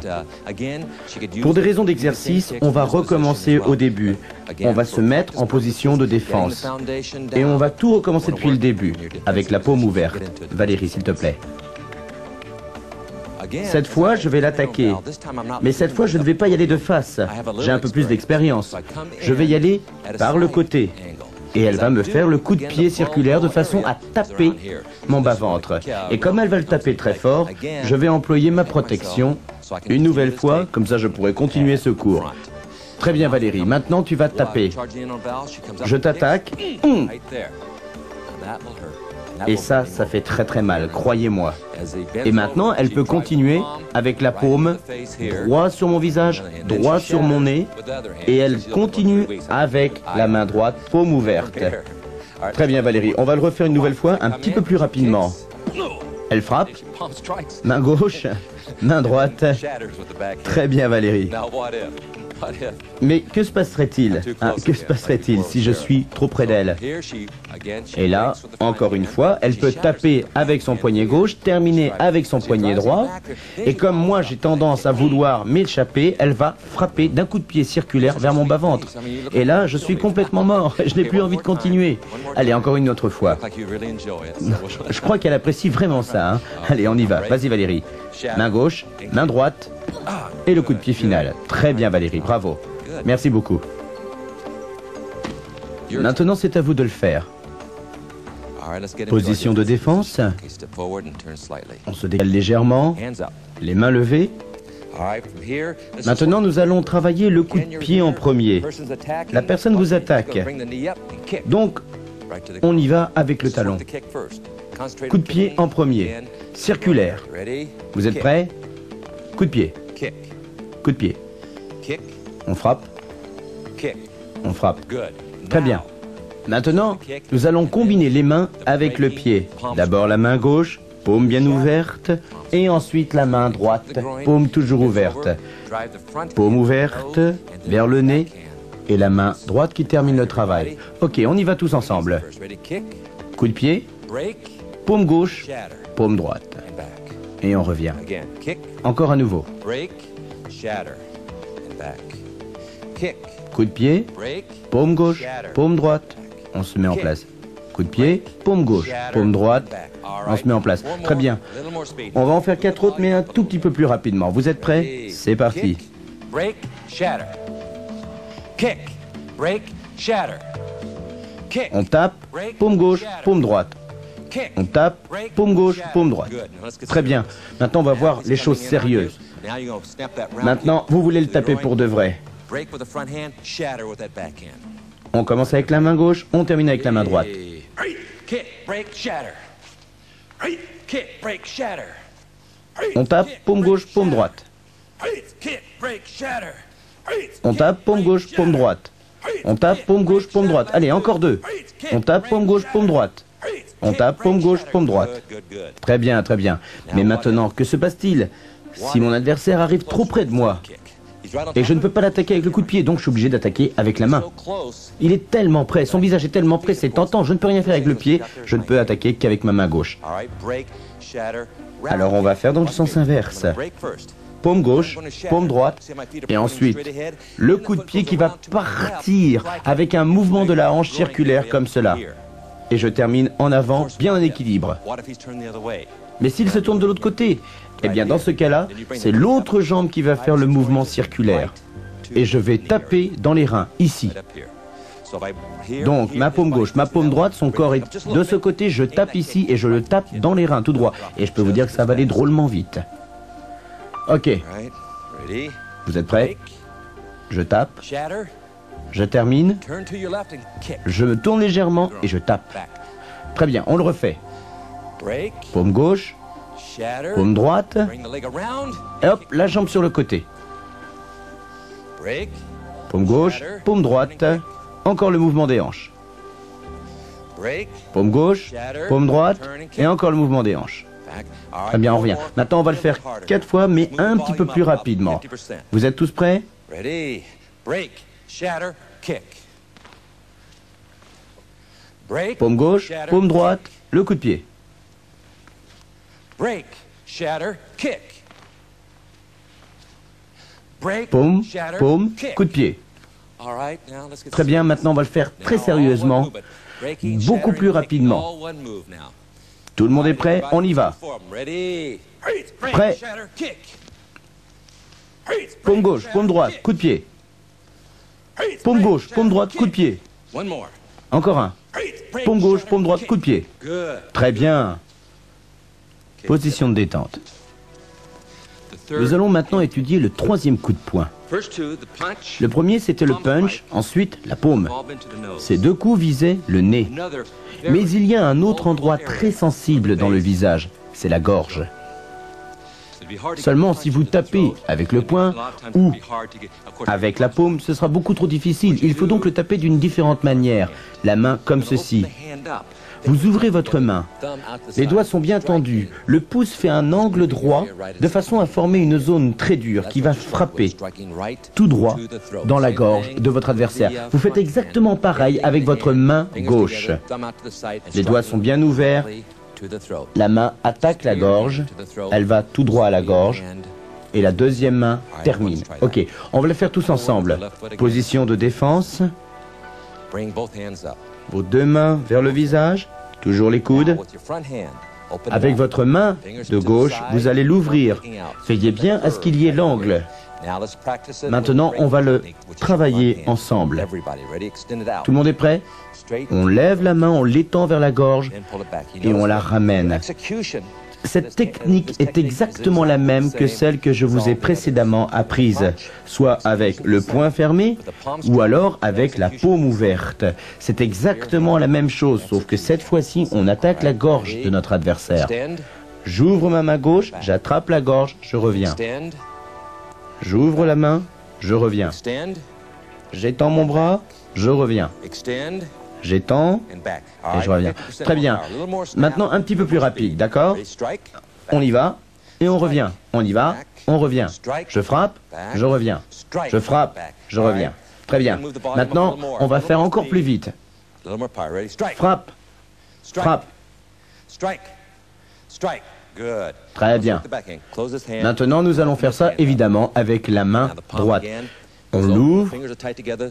Pour des raisons d'exercice, on va recommencer au début. On va se mettre en position de défense. Et on va tout recommencer depuis le début, avec la paume ouverte. Valérie, s'il te plaît. Cette fois, je vais l'attaquer. Mais cette fois, je ne vais pas y aller de face. J'ai un peu plus d'expérience. Je vais y aller par le côté. Et elle va me faire le coup de pied circulaire de façon à taper mon bas-ventre. Et comme elle va le taper très fort, je vais employer ma protection une nouvelle fois, comme ça je pourrai continuer ce cours. Très bien Valérie, maintenant tu vas taper. Je t'attaque. Et ça fait très mal, croyez-moi. Et maintenant, elle peut continuer avec la paume droit sur mon visage, droit sur mon nez. Et elle continue avec la main droite, paume ouverte. Très bien Valérie, on va le refaire une nouvelle fois, un petit peu plus rapidement. Elle frappe, main gauche, main droite. Très bien Valérie. Mais que se passerait-il que se passerait-il si je suis trop près d'elle? Et là, encore une fois, elle peut taper avec son poignet gauche, terminer avec son poignet droit. Et comme moi, j'ai tendance à vouloir m'échapper, elle va frapper d'un coup de pied circulaire vers mon bas-ventre. Et là, je suis complètement mort. Je n'ai plus envie de continuer. Allez, encore une autre fois. Je crois qu'elle apprécie vraiment ça. Allez, on y va. Vas-y Valérie. Main gauche, main droite. Et le coup de pied final. Très bien Valérie, bravo. Merci beaucoup. Maintenant, c'est à vous de le faire. Position de défense. On se décale légèrement. Les mains levées. Maintenant, nous allons travailler le coup de pied en premier. La personne vous attaque. Donc, on y va avec le talon. Coup de pied en premier. Circulaire. Vous êtes prêts? Coup de pied. Coup de pied. On frappe. On frappe. Très bien. Maintenant, nous allons combiner les mains avec le pied. D'abord la main gauche, paume bien ouverte, et ensuite la main droite, paume toujours ouverte. Paume ouverte, vers le nez, et la main droite qui termine le travail. Ok, on y va tous ensemble. Coup de pied, paume gauche, paume droite. Et on revient. Encore à nouveau. Coup de pied, paume gauche, paume droite. On se met en place. Coup de pied, paume gauche, paume droite. On se met en place. Très bien. On va en faire 4 autres, mais un tout petit peu plus rapidement. Vous êtes prêts? C'est parti. On tape, paume gauche, paume droite. On tape, paume gauche, paume droite. Très bien. Maintenant, on va voir les choses sérieuses. Maintenant, vous voulez le taper pour de vrai. On commence avec la main gauche, on termine avec la main droite. On tape, paume gauche, paume droite. On tape, paume gauche, paume droite. On tape, paume gauche, paume droite. Allez, encore 2. On tape, paume gauche, paume droite. On tape, paume gauche, paume droite. Très bien, très bien. Mais maintenant, que se passe-t-il si mon adversaire arrive trop près de moi? Et je ne peux pas l'attaquer avec le coup de pied, donc je suis obligé d'attaquer avec la main. Il est tellement près, son visage est tellement près, c'est tentant, je ne peux rien faire avec le pied, je ne peux attaquer qu'avec ma main gauche. Alors on va faire dans le sens inverse. Paume gauche, paume droite, et ensuite le coup de pied qui va partir avec un mouvement de la hanche circulaire comme cela. Et je termine en avant, bien en équilibre. Mais s'il se tourne de l'autre côté, eh bien dans ce cas-là, c'est l'autre jambe qui va faire le mouvement circulaire. Et je vais taper dans les reins, ici. Donc ma paume gauche, ma paume droite, son corps est de ce côté, je tape ici et je le tape dans les reins, tout droit. Et je peux vous dire que ça va aller drôlement vite. Ok. Vous êtes prêts? Je tape. Je termine. Je me tourne légèrement et je tape. Très bien, on le refait. Paume gauche, paume droite, et hop, la jambe sur le côté. Paume gauche, paume droite, encore le mouvement des hanches. Paume gauche, paume droite, et encore le mouvement des hanches. Très bien, on revient. Maintenant, on va le faire 4 fois, mais un petit peu plus rapidement. Vous êtes tous prêts? Paume gauche, paume droite, le coup de pied. Paume, paume, coup de pied. Très bien, maintenant on va le faire très sérieusement, beaucoup plus rapidement. Tout le monde est prêt? On y va. Prêt? Paume gauche, paume droite, coup de pied. Paume gauche, paume droite, coup de pied. Encore un. Paume gauche, paume droite, coup de pied. Très bien. Position de détente. Nous allons maintenant étudier le troisième coup de poing. Le premier, c'était le punch, ensuite la paume. Ces deux coups visaient le nez. Mais il y a un autre endroit très sensible dans le visage, c'est la gorge. Seulement, si vous tapez avec le poing ou avec la paume, ce sera beaucoup trop difficile. Il faut donc le taper d'une différente manière. La main comme ceci. Vous ouvrez votre main. Les doigts sont bien tendus. Le pouce fait un angle droit de façon à former une zone très dure qui va frapper tout droit dans la gorge de votre adversaire. Vous faites exactement pareil avec votre main gauche. Les doigts sont bien ouverts. La main attaque la gorge. Elle va tout droit à la gorge. Et la deuxième main termine. Ok, on va le faire tous ensemble. Position de défense. Vos deux mains vers le visage, toujours les coudes. Avec votre main de gauche, vous allez l'ouvrir. Veillez bien à ce qu'il y ait l'angle. Maintenant, on va le travailler ensemble. Tout le monde est prêt? On lève la main, on l'étend vers la gorge et on la ramène. Cette technique est exactement la même que celle que je vous ai précédemment apprise, soit avec le poing fermé ou alors avec la paume ouverte. C'est exactement la même chose, sauf que cette fois-ci, on attaque la gorge de notre adversaire. J'ouvre ma main gauche, j'attrape la gorge, je reviens. J'ouvre la main, je reviens. J'étends mon bras, je reviens. J'étends et je reviens. Très bien. Maintenant, un petit peu plus rapide, d'accord? On y va et on revient. On y va, on revient. Je frappe, je reviens. Je frappe, je reviens. Très bien. Maintenant, on va faire encore plus vite. Frappe, frappe. Très bien. Maintenant, nous allons faire ça, évidemment, avec la main droite. On l'ouvre,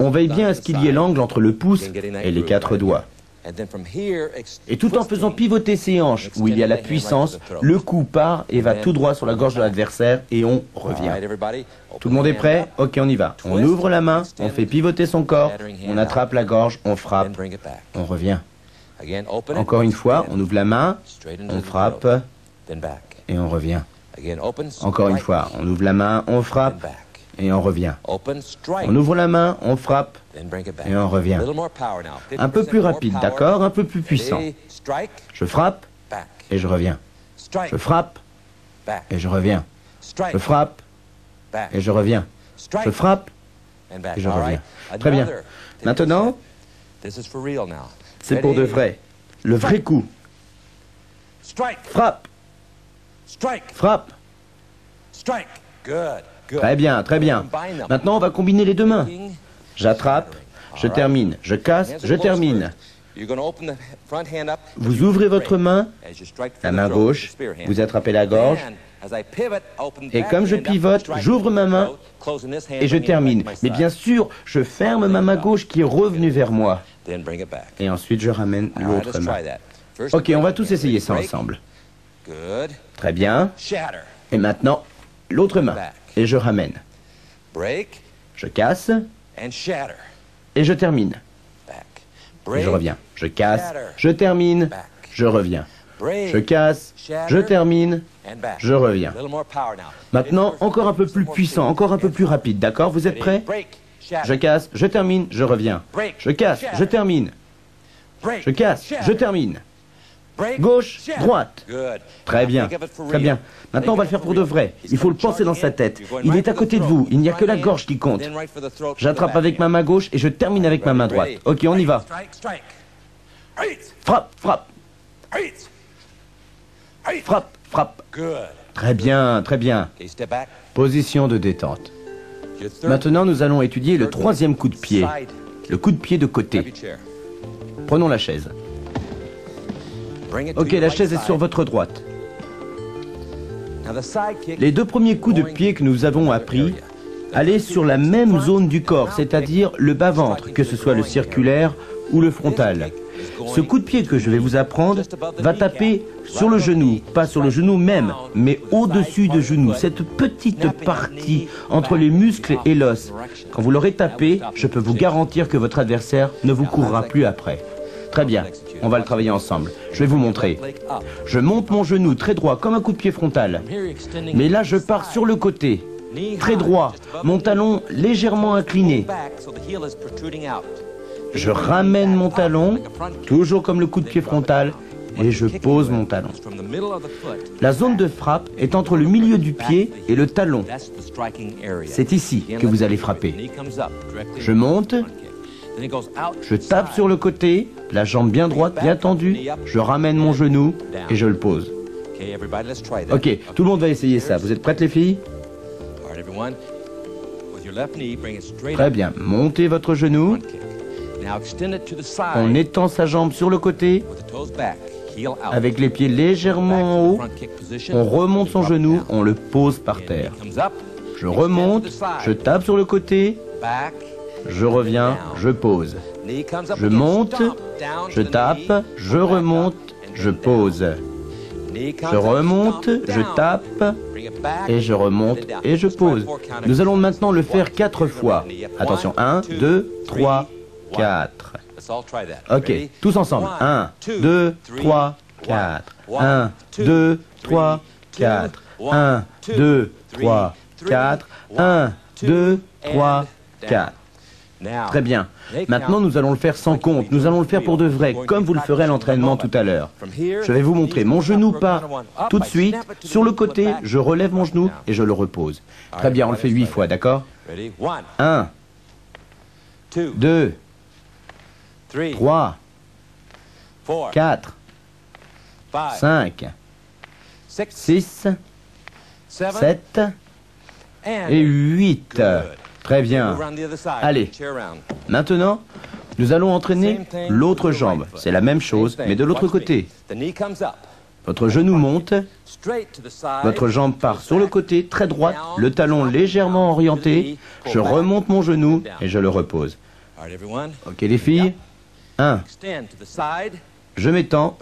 on veille bien à ce qu'il y ait l'angle entre le pouce et les quatre doigts. Et tout en faisant pivoter ses hanches, où il y a la puissance, le coup part et va tout droit sur la gorge de l'adversaire et on revient. Tout le monde est prêt? Ok, on y va. On ouvre la main, on fait pivoter son corps, on attrape la gorge, on frappe, on revient. Encore une fois, on ouvre la main, on frappe et on revient. Encore une fois, on ouvre la main, on frappe et on revient. On ouvre la main, on frappe et on revient. Un peu plus rapide, d'accord? Un peu plus puissant. Je frappe et je reviens. Je frappe et je reviens. Je frappe et je reviens. Je frappe et je reviens. Très bien. Maintenant, c'est pour de vrai. Le vrai coup. Frappe. Frappe. Très bien, très bien. Maintenant, on va combiner les deux mains. J'attrape, je termine. Je casse, je termine. Vous ouvrez votre main, la main gauche, vous attrapez la gorge. Et comme je pivote, j'ouvre ma main et je termine. Mais bien sûr, je ferme ma main gauche qui est revenue vers moi. Et ensuite, je ramène l'autre main. Ok, on va tous essayer ça ensemble. Très bien. Et maintenant, l'autre main. Et je ramène. Je casse. Et je termine. Et je reviens. Je casse. Je termine. Je reviens. Je casse. Je termine. Je reviens. Maintenant, encore un peu plus puissant, encore un peu plus rapide. D'accord? Vous êtes prêts? Je casse. Je termine. Je reviens. Je casse. Je termine. Je casse. Je termine. Gauche, droite. Très bien, très bien. Maintenant, on va le faire pour de vrai. Il faut le penser dans sa tête. Il est à côté de vous. Il n'y a que la gorge qui compte. J'attrape avec ma main gauche et je termine avec ma main droite. Ok, on y va. Frappe, frappe. Frappe, frappe. Très bien, très bien. Position de détente. Maintenant, nous allons étudier le troisième coup de pied. Le coup de pied de côté. Prenons la chaise. Ok, la chaise est sur votre droite. Les deux premiers coups de pied que nous avons appris allaient sur la même zone du corps, c'est-à-dire le bas-ventre, que ce soit le circulaire ou le frontal. Ce coup de pied que je vais vous apprendre va taper sur le genou, pas sur le genou même, mais au-dessus du genou, cette petite partie entre les muscles et l'os. Quand vous l'aurez tapé, je peux vous garantir que votre adversaire ne vous courra plus après. Très bien, on va le travailler ensemble. Je vais vous montrer. Je monte mon genou très droit, comme un coup de pied frontal. Mais là, je pars sur le côté, très droit, mon talon légèrement incliné. Je ramène mon talon, toujours comme le coup de pied frontal, et je pose mon talon. La zone de frappe est entre le milieu du pied et le talon. C'est ici que vous allez frapper. Je monte, je tape sur le côté, la jambe bien droite, bien tendue, je ramène mon genou et je le pose. Ok, tout le monde va essayer ça. Vous êtes prêtes les filles? Très bien, montez votre genou. On étend sa jambe sur le côté, avec les pieds légèrement en haut. On remonte son genou, on le pose par terre. Je remonte, je tape sur le côté, je reviens, je pose. Je monte, je tape, je remonte, je pose. Je remonte, je tape, et je remonte, et je pose. Nous allons maintenant le faire 4 fois. Attention, 1, 2, 3, 4. Ok, tous ensemble. 1, 2, 3, 4. 1, 2, 3, 4. 1, 2, 3, 4. 1, 2, 3, 4. Très bien. Maintenant, nous allons le faire sans compte. Nous allons le faire pour de vrai, comme vous le ferez à l'entraînement tout à l'heure. Je vais vous montrer. Mon genou part tout de suite. Sur le côté, je relève mon genou et je le repose. Très bien, on le fait 8 fois, d'accord? 1, 2, 3, 4, 5, 6, 7 et 8. Très bien. Allez, maintenant, nous allons entraîner l'autre jambe. C'est la même chose, mais de l'autre côté. Votre genou monte, votre jambe part sur le côté, très droite, le talon légèrement orienté. Je remonte mon genou et je le repose. Ok les filles, 1. Je m'étends,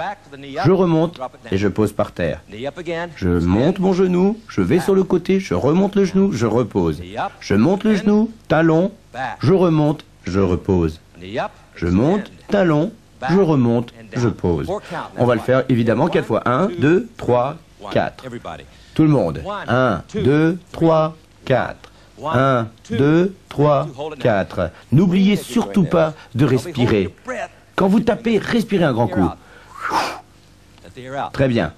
je remonte et je pose par terre. Je monte mon genou, je vais sur le côté, je remonte le genou, je repose. Je monte le genou, talon, je remonte, je repose. Je monte, talon, je remonte, je pose. On va le faire évidemment 4 fois. 1, 2, 3, 4. Tout le monde. 1, 2, 3, 4. 1, 2, 3, 4. N'oubliez surtout pas de respirer. Quand vous tapez, respirez un grand coup. Très bien.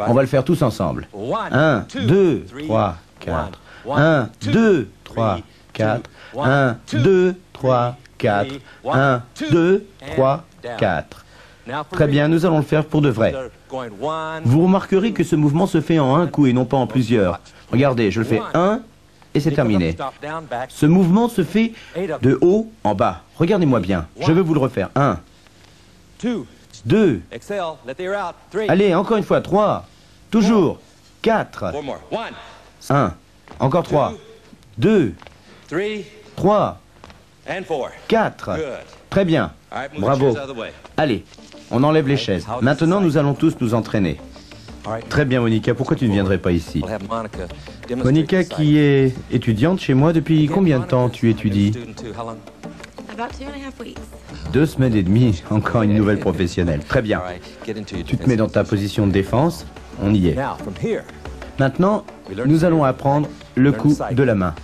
On va le faire tous ensemble. 1, 2, 3, 4. 1, 2, 3, 4. 1, 2, 3, 4. 1, 2, 3, 4. Très bien, nous allons le faire pour de vrai. Vous remarquerez que ce mouvement se fait en un coup et non pas en plusieurs. Regardez, je le fais 1 et c'est terminé. Ce mouvement se fait de haut en bas. Regardez-moi bien. Je vais vous le refaire. 1, 2. Allez, encore une fois. 3. Toujours. 4. 1. Encore 3. 2. 3. 4. Très bien. Bravo. Allez, on enlève les chaises. Maintenant, nous allons tous nous entraîner. Très bien, Monica. Pourquoi tu ne viendrais pas ici? Monica, qui est étudiante chez moi, depuis combien de temps tu étudies? 2 semaines et demie, encore une nouvelle professionnelle. Très bien. Tu te mets dans ta position de défense, on y est. Maintenant, nous allons apprendre le coup de la main.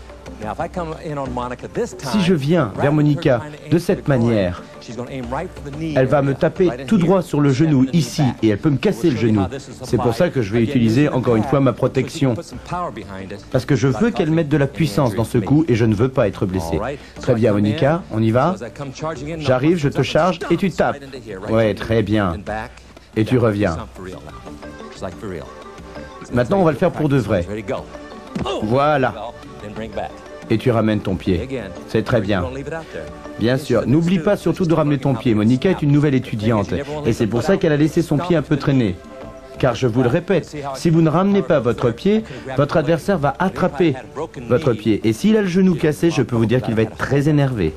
Si je viens vers Monica de cette manière, elle va me taper tout droit sur le genou, ici, et elle peut me casser le genou. C'est pour ça que je vais utiliser encore une fois ma protection. Parce que je veux qu'elle mette de la puissance dans ce coup et je ne veux pas être blessé. Très bien, Monica, on y va. J'arrive, je te charge et tu tapes. Ouais, très bien. Et tu reviens. Maintenant, on va le faire pour de vrai. Voilà. Et tu ramènes ton pied. C'est très bien. Bien sûr. N'oublie pas surtout de ramener ton pied. Monica est une nouvelle étudiante. Et c'est pour ça qu'elle a laissé son pied un peu traîner. Car je vous le répète, si vous ne ramenez pas votre pied, votre adversaire va attraper votre pied. Et s'il a le genou cassé, je peux vous dire qu'il va être très énervé.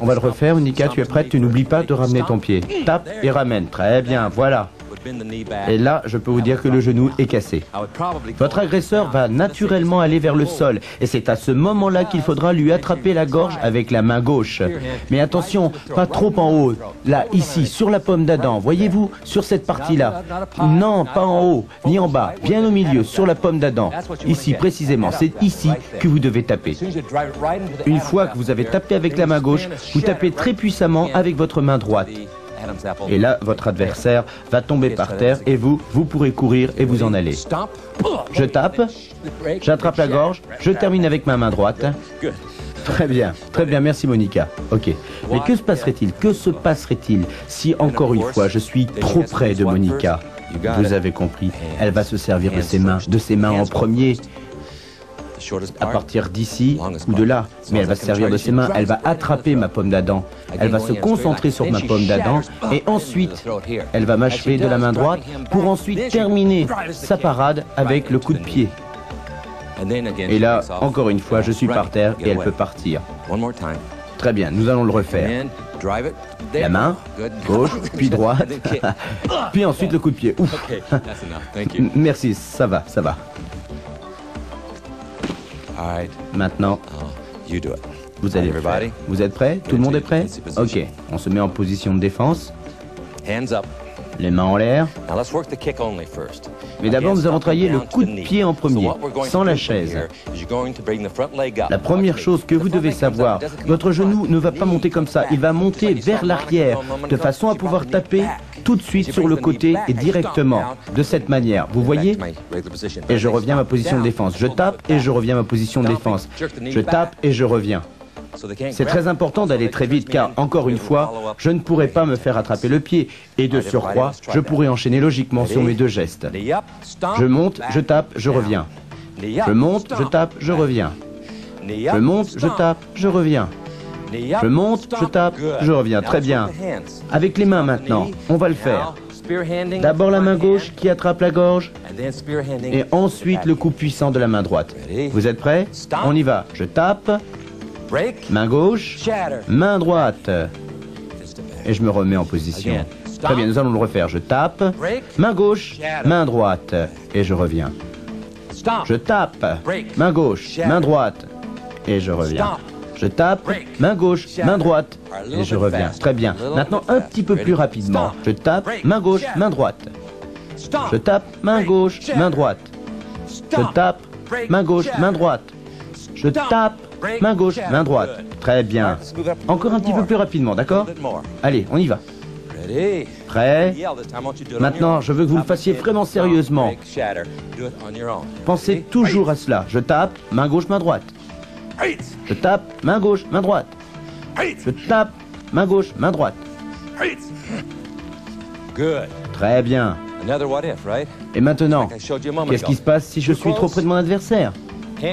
On va le refaire, Monica, tu es prête? Tu n'oublies pas de ramener ton pied. Tape et ramène. Très bien, voilà. Et là, je peux vous dire que le genou est cassé. Votre agresseur va naturellement aller vers le sol. Et c'est à ce moment-là qu'il faudra lui attraper la gorge avec la main gauche. Mais attention, pas trop en haut. Là, ici, sur la pomme d'Adam. Voyez-vous, sur cette partie-là. Non, pas en haut, ni en bas. Bien au milieu, sur la pomme d'Adam. Ici, précisément. C'est ici que vous devez taper. Une fois que vous avez tapé avec la main gauche, vous tapez très puissamment avec votre main droite. Et là, votre adversaire va tomber par terre et vous pourrez courir et vous en aller. Je tape, j'attrape la gorge, je termine avec ma main droite. Très bien, merci Monica. Ok, mais que se passerait-il? Que se passerait-il si, encore une fois, je suis trop près de Monica? Vous avez compris, elle va se servir de ses mains en premier. À partir d'ici ou de là, mais elle va se servir de ses mains, elle va attraper ma pomme d'Adam, elle va se concentrer sur ma pomme d'Adam et ensuite elle va m'achever de la main droite pour ensuite terminer sa parade avec le coup de pied. Et là, encore une fois, je suis par terre et elle peut partir. Très bien, nous allons le refaire. La main, gauche, puis droite, puis ensuite le coup de pied. Ouf. Merci, ça va. Maintenant, vous allez le faire. Vous êtes prêts? Tout le monde est prêt? Ok, on se met en position de défense. Les mains en l'air. Mais d'abord, nous allons travailler le coup de pied en premier, sans la chaise. La première chose que vous devez savoir, votre genou ne va pas monter comme ça, il va monter vers l'arrière, de façon à pouvoir taper tout de suite sur le côté et directement, de cette manière. Vous voyez? Et je reviens à ma position de défense. Je tape et je reviens à ma position de défense. Je tape et je reviens. C'est très important d'aller très vite car, encore une fois, je ne pourrai pas me faire attraper le pied. Et de surcroît, je pourrai enchaîner logiquement sur mes deux gestes. Je monte, je tape, je reviens. Je monte, je tape, je reviens. Je monte, je tape, je reviens. Je monte, je tape, je reviens. Très bien. Avec les mains maintenant, on va le faire. D'abord la main gauche qui attrape la gorge et ensuite le coup puissant de la main droite. Vous êtes prêts? On y va. Je tape. Main gauche, main droite. Et je me remets en position. Très bien, nous allons le refaire. Je tape, main gauche, main droite. Et je reviens. Je tape, main gauche, main droite. Et je reviens. Je tape, main gauche, main droite. Et je reviens. Très bien. Maintenant, un petit peu plus rapidement. Je tape, main gauche, main droite. Je tape, main gauche, main droite. Je tape, main gauche, main droite. Je tape, main gauche, main droite. Très bien. Encore un petit peu plus rapidement, d'accord? Allez, on y va. Prêt? Maintenant, je veux que vous le fassiez vraiment sérieusement. Pensez toujours à cela. Je tape, main gauche, main droite. Je tape, main gauche, main droite. Je tape, main gauche, main droite. Très bien. Et maintenant, qu'est-ce qui se passe si je suis trop près de mon adversaire?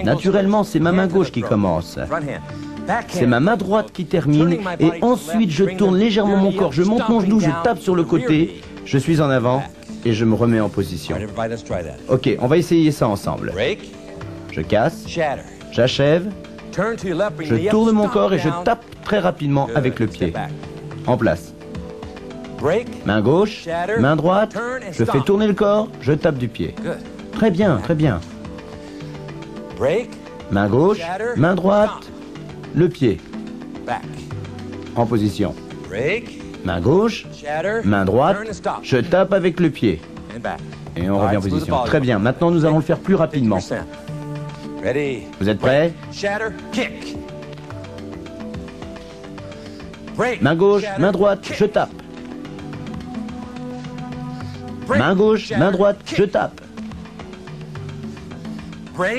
Naturellement, c'est ma main gauche qui commence. C'est ma main droite qui termine et ensuite je tourne légèrement mon corps, je monte mon genou, je tape sur le côté, je suis en avant et je me remets en position. Ok, on va essayer ça ensemble. Je casse, j'achève, je tourne mon corps et je tape très rapidement avec le pied. En place. Main gauche, main droite, je fais tourner le corps, je tape du pied. Très bien, très bien. Main gauche, main droite, le pied. En position. Main gauche, main droite, je tape avec le pied. Et on revient en position. Très bien, maintenant nous allons le faire plus rapidement. Vous êtes prêts? Main gauche, main droite, je tape. Main gauche, main droite, je tape.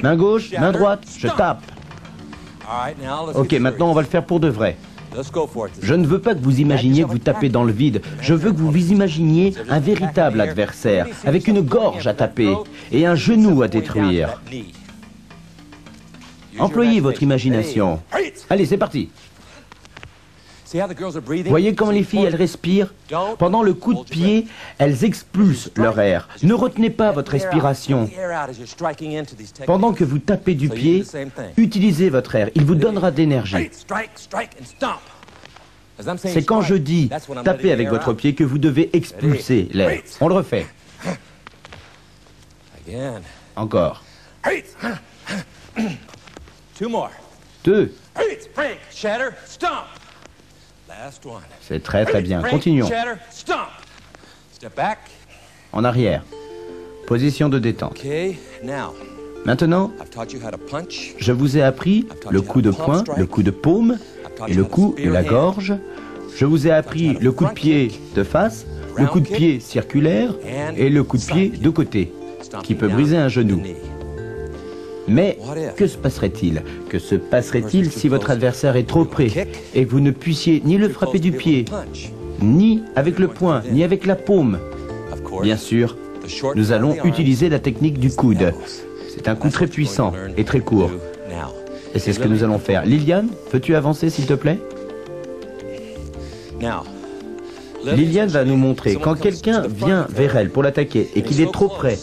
Main gauche, main droite, je tape. Ok, maintenant on va le faire pour de vrai. Je ne veux pas que vous imaginiez que vous tapez dans le vide. Je veux que vous vous imaginiez un véritable adversaire, avec une gorge à taper et un genou à détruire. Employez votre imagination. Allez, c'est parti. Voyez comment les filles, elles respirent? Pendant le coup de pied, elles expulsent leur air. Ne retenez pas votre respiration. Pendant que vous tapez du pied, utilisez votre air. Il vous donnera de l'énergie. C'est quand je dis taper avec votre pied que vous devez expulser l'air. On le refait. Encore. 2. C'est très très bien. Continuons. En arrière. Position de détente. Maintenant, je vous ai appris le coup de poing, le coup de paume et le coup de la gorge. Je vous ai appris le coup de pied de face, le coup de pied circulaire et le coup de pied de côté, qui peut briser un genou. Mais que se passerait-il? Que se passerait-il si votre adversaire est trop près et que vous ne puissiez ni le frapper du pied, ni avec le poing, ni avec la paume? Bien sûr, nous allons utiliser la technique du coude. C'est un coup très puissant et très court. Et c'est ce que nous allons faire. Liliane, peux-tu avancer s'il te plaît? Liliane va nous montrer quand quelqu'un vient vers elle pour l'attaquer et qu'il est trop près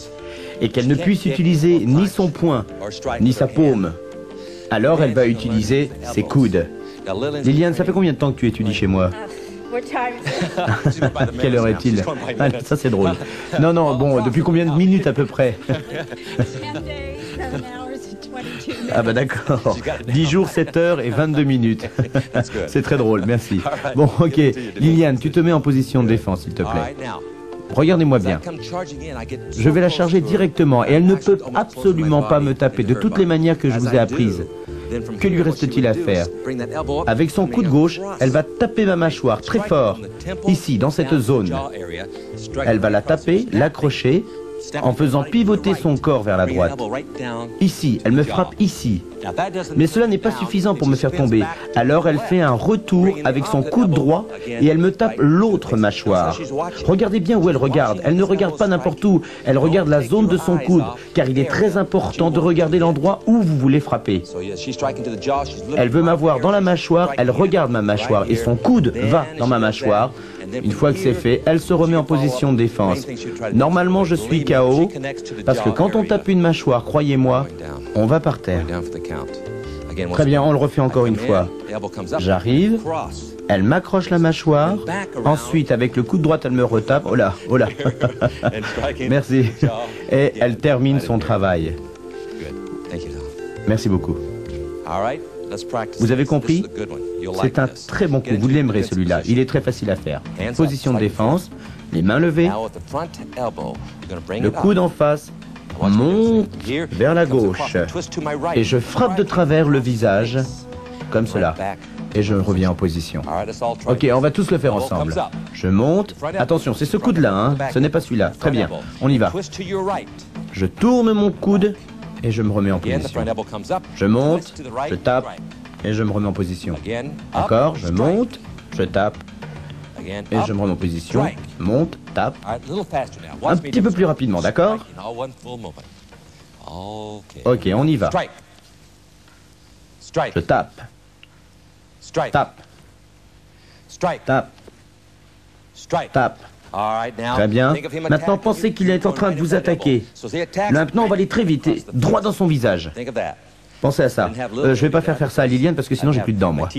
et qu'elle ne puisse utiliser ni son poing ni sa paume, alors elle va utiliser ses coudes. Liliane, ça fait combien de temps que tu étudies chez moi? Quelle heure est-il? Ah, ça c'est drôle. Non, non, bon, depuis combien de minutes à peu près? Ah bah d'accord. 10 jours, 7 heures et 22 minutes. C'est très drôle, merci. Bon, ok. Liliane, tu te mets en position de défense, s'il te plaît. Regardez-moi bien. Je vais la charger directement et elle ne peut absolument pas me taper de toutes les manières que je vous ai apprises. Que lui reste-t-il à faire? Avec son coup de gauche, elle va taper ma mâchoire très fort, ici, dans cette zone. Elle va la taper, l'accrocher, en faisant pivoter son corps vers la droite. Ici, elle me frappe ici. Mais cela n'est pas suffisant pour me faire tomber. Alors elle fait un retour avec son coude droit et elle me tape l'autre mâchoire. Regardez bien où elle regarde. Elle ne regarde pas n'importe où. Elle regarde la zone de son coude, car il est très important de regarder l'endroit où vous voulez frapper. Elle veut m'avoir dans la mâchoire, elle regarde ma mâchoire et son coude va dans ma mâchoire. Une fois que c'est fait, elle se remet en position de défense. Normalement, je suis KO, parce que quand on tape une mâchoire, croyez-moi, on va par terre. Très bien, on le refait encore une fois. J'arrive, elle m'accroche la mâchoire, ensuite avec le coup de droite, elle me retape. Oh là, oh là. Merci. Et elle termine son travail. Merci beaucoup. Vous avez compris? C'est un très bon coup, vous l'aimerez celui-là. Il est très facile à faire. Position de défense, les mains levées, le coude en face, monte vers la gauche et je frappe de travers le visage, comme cela. Et je reviens en position. Ok, on va tous le faire ensemble. Je monte. Attention, c'est ce coude-là, hein. Ce n'est pas celui-là. Très bien, on y va. Je tourne mon coude et je me remets en position. Je monte, je tape et je me remets en position. Encore, je monte, je tape et je me remets en position. Monte, tape. Un petit peu plus rapidement, d'accord? Ok, on y va. Je tape. Tape. Tape. Tape. Très bien. Maintenant, pensez qu'il est en train de vous attaquer. Maintenant, on va aller très vite, et droit dans son visage. Pensez à ça. Je vais pas faire ça à Liliane parce que sinon j'ai plus de dents, moi.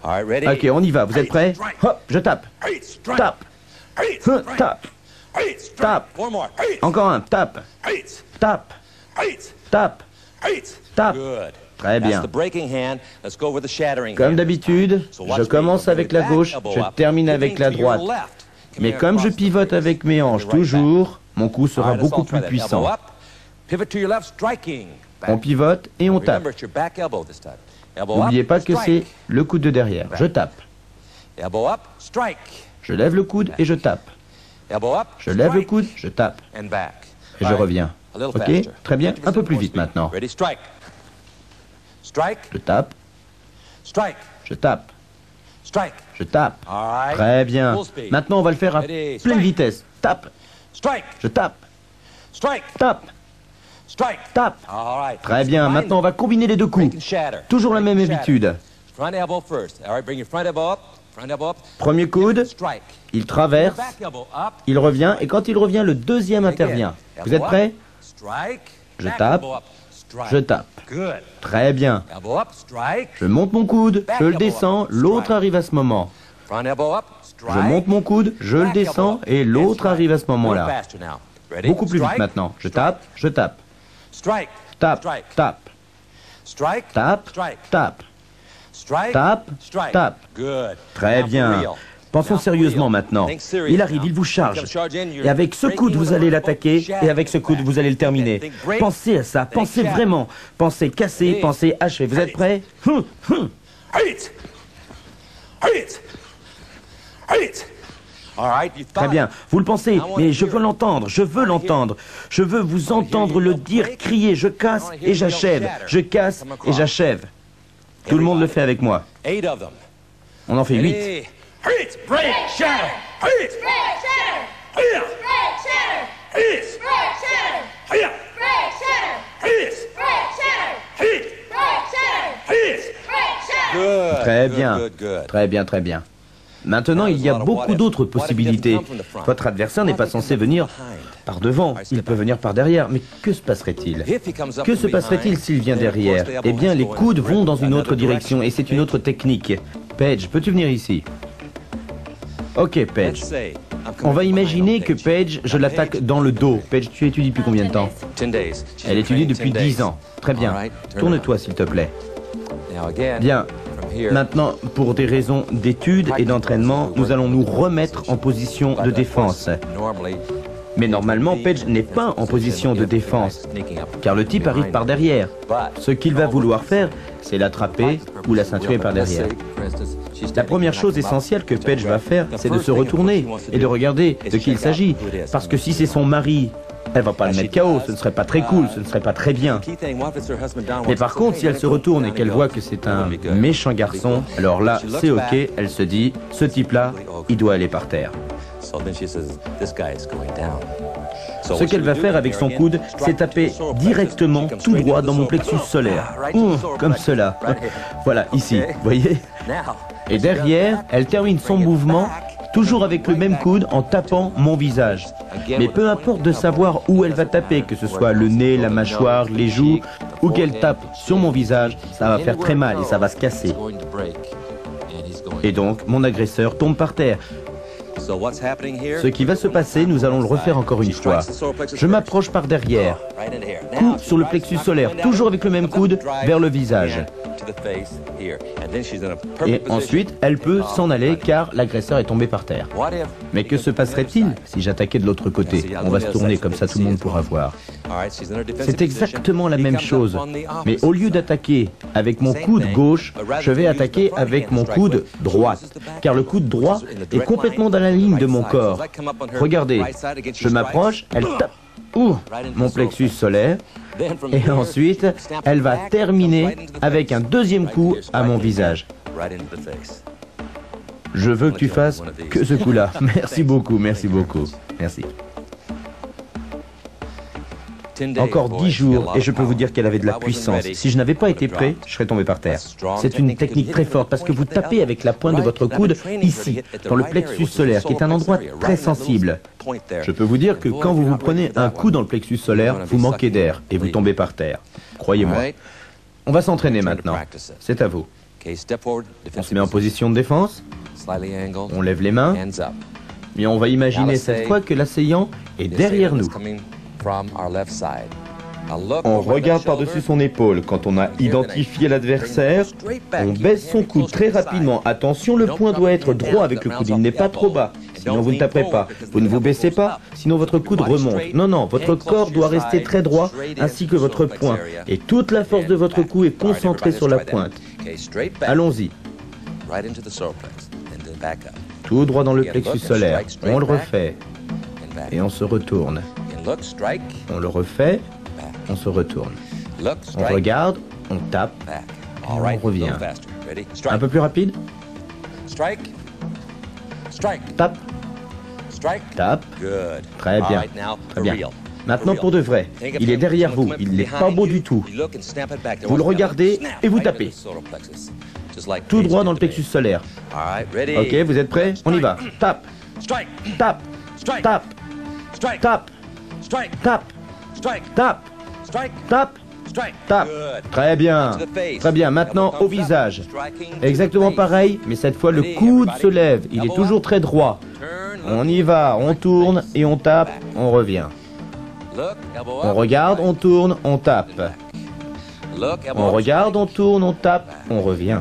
Ok, on y va. Vous êtes prêts? Hop, je tape. Tape. Tape. Tape. Encore un. Tape. Tape. Tape. Tape. Très bien. Comme d'habitude, je commence avec la gauche, je termine avec la droite. Mais comme je pivote avec mes hanches toujours, mon coup sera beaucoup plus puissant. On pivote et on tape. N'oubliez pas que c'est le coude de derrière. Je tape. Je lève le coude et je tape. Je lève le coude, je tape. Et je reviens. Ok? Très bien. Un peu plus vite maintenant. Je tape. Je tape. Je tape. Très bien. Maintenant, on va le faire à pleine vitesse. Tape. Je tape. Tape. Tape. Très bien. Maintenant, on va combiner les deux coups. Toujours la même habitude. Premier coude, il traverse, il revient, et quand il revient, le deuxième intervient. Vous êtes prêts? Je tape, je tape. Très bien. Je monte mon coude, je le descends, l'autre arrive à ce moment. Je monte mon coude, je le descends, et l'autre arrive à ce moment-là. Beaucoup plus vite maintenant. Je tape, je tape. Tape, tape. Tape, tape. Tape, tape. Très bien. Pensons sérieusement maintenant. Il arrive, il vous charge. Et avec ce coude, vous allez l'attaquer, et avec ce coude, vous allez le terminer. Pensez à ça, pensez vraiment. Pensez casser, pensez hacher. Vous êtes prêts? Très bien, vous le pensez, mais je veux l'entendre, je veux l'entendre. Je veux vous entendre le dire, crier, je casse et j'achève. Je casse et j'achève. Tout le monde le fait avec moi. On en fait 8. Très bien, très bien, très bien. Maintenant, il y a beaucoup d'autres possibilités. Votre adversaire n'est pas censé venir par devant, il peut venir par derrière. Mais que se passerait-il? Que se passerait-il s'il vient derrière? Eh bien, les coudes vont dans une autre direction et c'est une autre technique. Paige, peux-tu venir ici? Ok, Paige. On va imaginer que Paige, je l'attaque dans le dos. Paige, tu étudies depuis combien de temps? Elle étudie depuis 10 ans. Très bien. Tourne-toi, s'il te plaît. Bien. Maintenant, pour des raisons d'études et d'entraînement, nous allons nous remettre en position de défense. Mais normalement, Paige n'est pas en position de défense, car le type arrive par derrière. Ce qu'il va vouloir faire, c'est l'attraper ou la ceinturer par derrière. La première chose essentielle que Paige va faire, c'est de se retourner et de regarder de qui il s'agit. Parce que si c'est son mari, elle va pas le mettre KO, ce ne serait pas très cool, ce ne serait pas très bien. Mais par contre, si elle se retourne et qu'elle voit que c'est un méchant garçon, alors là, c'est ok, elle se dit, ce type-là, il doit aller par terre. Ce qu'elle va faire avec son coude, c'est taper directement tout droit dans mon plexus solaire. Comme cela. Voilà, ici, voyez? Et derrière, elle termine son mouvement, toujours avec le même coude, en tapant mon visage. Mais peu importe de savoir où elle va taper, que ce soit le nez, la mâchoire, les joues, ou qu'elle tape sur mon visage, ça va faire très mal et ça va se casser. Et donc, mon agresseur tombe par terre. Ce qui va se passer, nous allons le refaire encore une fois. Je m'approche par derrière. Coup sur le plexus solaire, toujours avec le même coude, vers le visage. Et ensuite, elle peut s'en aller car l'agresseur est tombé par terre. Mais que se passerait-il si j'attaquais de l'autre côté? On va se tourner comme ça, tout le monde pourra voir. C'est exactement la même chose. Mais au lieu d'attaquer avec mon coude gauche, je vais attaquer avec mon coude droit. Car le coude droit est complètement dans la ligne de mon corps. Regardez, je m'approche, elle tape mon plexus solaire. Et ensuite, elle va terminer avec un deuxième coup à mon visage. Je veux que tu fasses que ce coup-là. Merci beaucoup, merci beaucoup. Merci. Encore 10 jours et je peux vous dire qu'elle avait de la puissance. Si je n'avais pas été prêt, je serais tombé par terre. C'est une technique très forte parce que vous tapez avec la pointe de votre coude ici, dans le plexus solaire, qui est un endroit très sensible. Je peux vous dire que quand vous vous prenez un coup dans le plexus solaire, vous manquez d'air et vous tombez par terre. Croyez-moi. On va s'entraîner maintenant. C'est à vous. On se met en position de défense. On lève les mains. Et on va imaginer cette fois que l'assaillant est derrière nous. On regarde par-dessus son épaule. Quand on a identifié l'adversaire, on baisse son coude très rapidement. Attention, le poing doit être droit avec le coude. Il n'est pas trop bas. Sinon, vous ne taperez pas. Vous ne vous baissez pas, sinon votre coude remonte. Non, non, votre corps doit rester très droit, ainsi que votre poing. Et toute la force de votre cou est concentrée sur la pointe. Allons-y. Tout droit dans le plexus solaire. On le refait. Et on se retourne. On le refait, on se retourne. On regarde, on tape, et on revient. Un peu plus rapide. Tape. Tape. Très bien. Très bien. Maintenant pour de vrai. Il est derrière vous. Il n'est pas beau du tout. Vous le regardez et vous tapez. Tout droit dans le plexus solaire. Ok, vous êtes prêts? On y va. Tape. Tape. Tape. Tape. Tape. Tape. Tape. Tape. Très bien. Très bien. Maintenant au visage. Exactement pareil, mais cette fois le coude se lève. Il est toujours très droit. On y va. On tourne et on tape. On revient. On regarde, on tourne, on tape. On regarde, on tourne, on tape. On revient.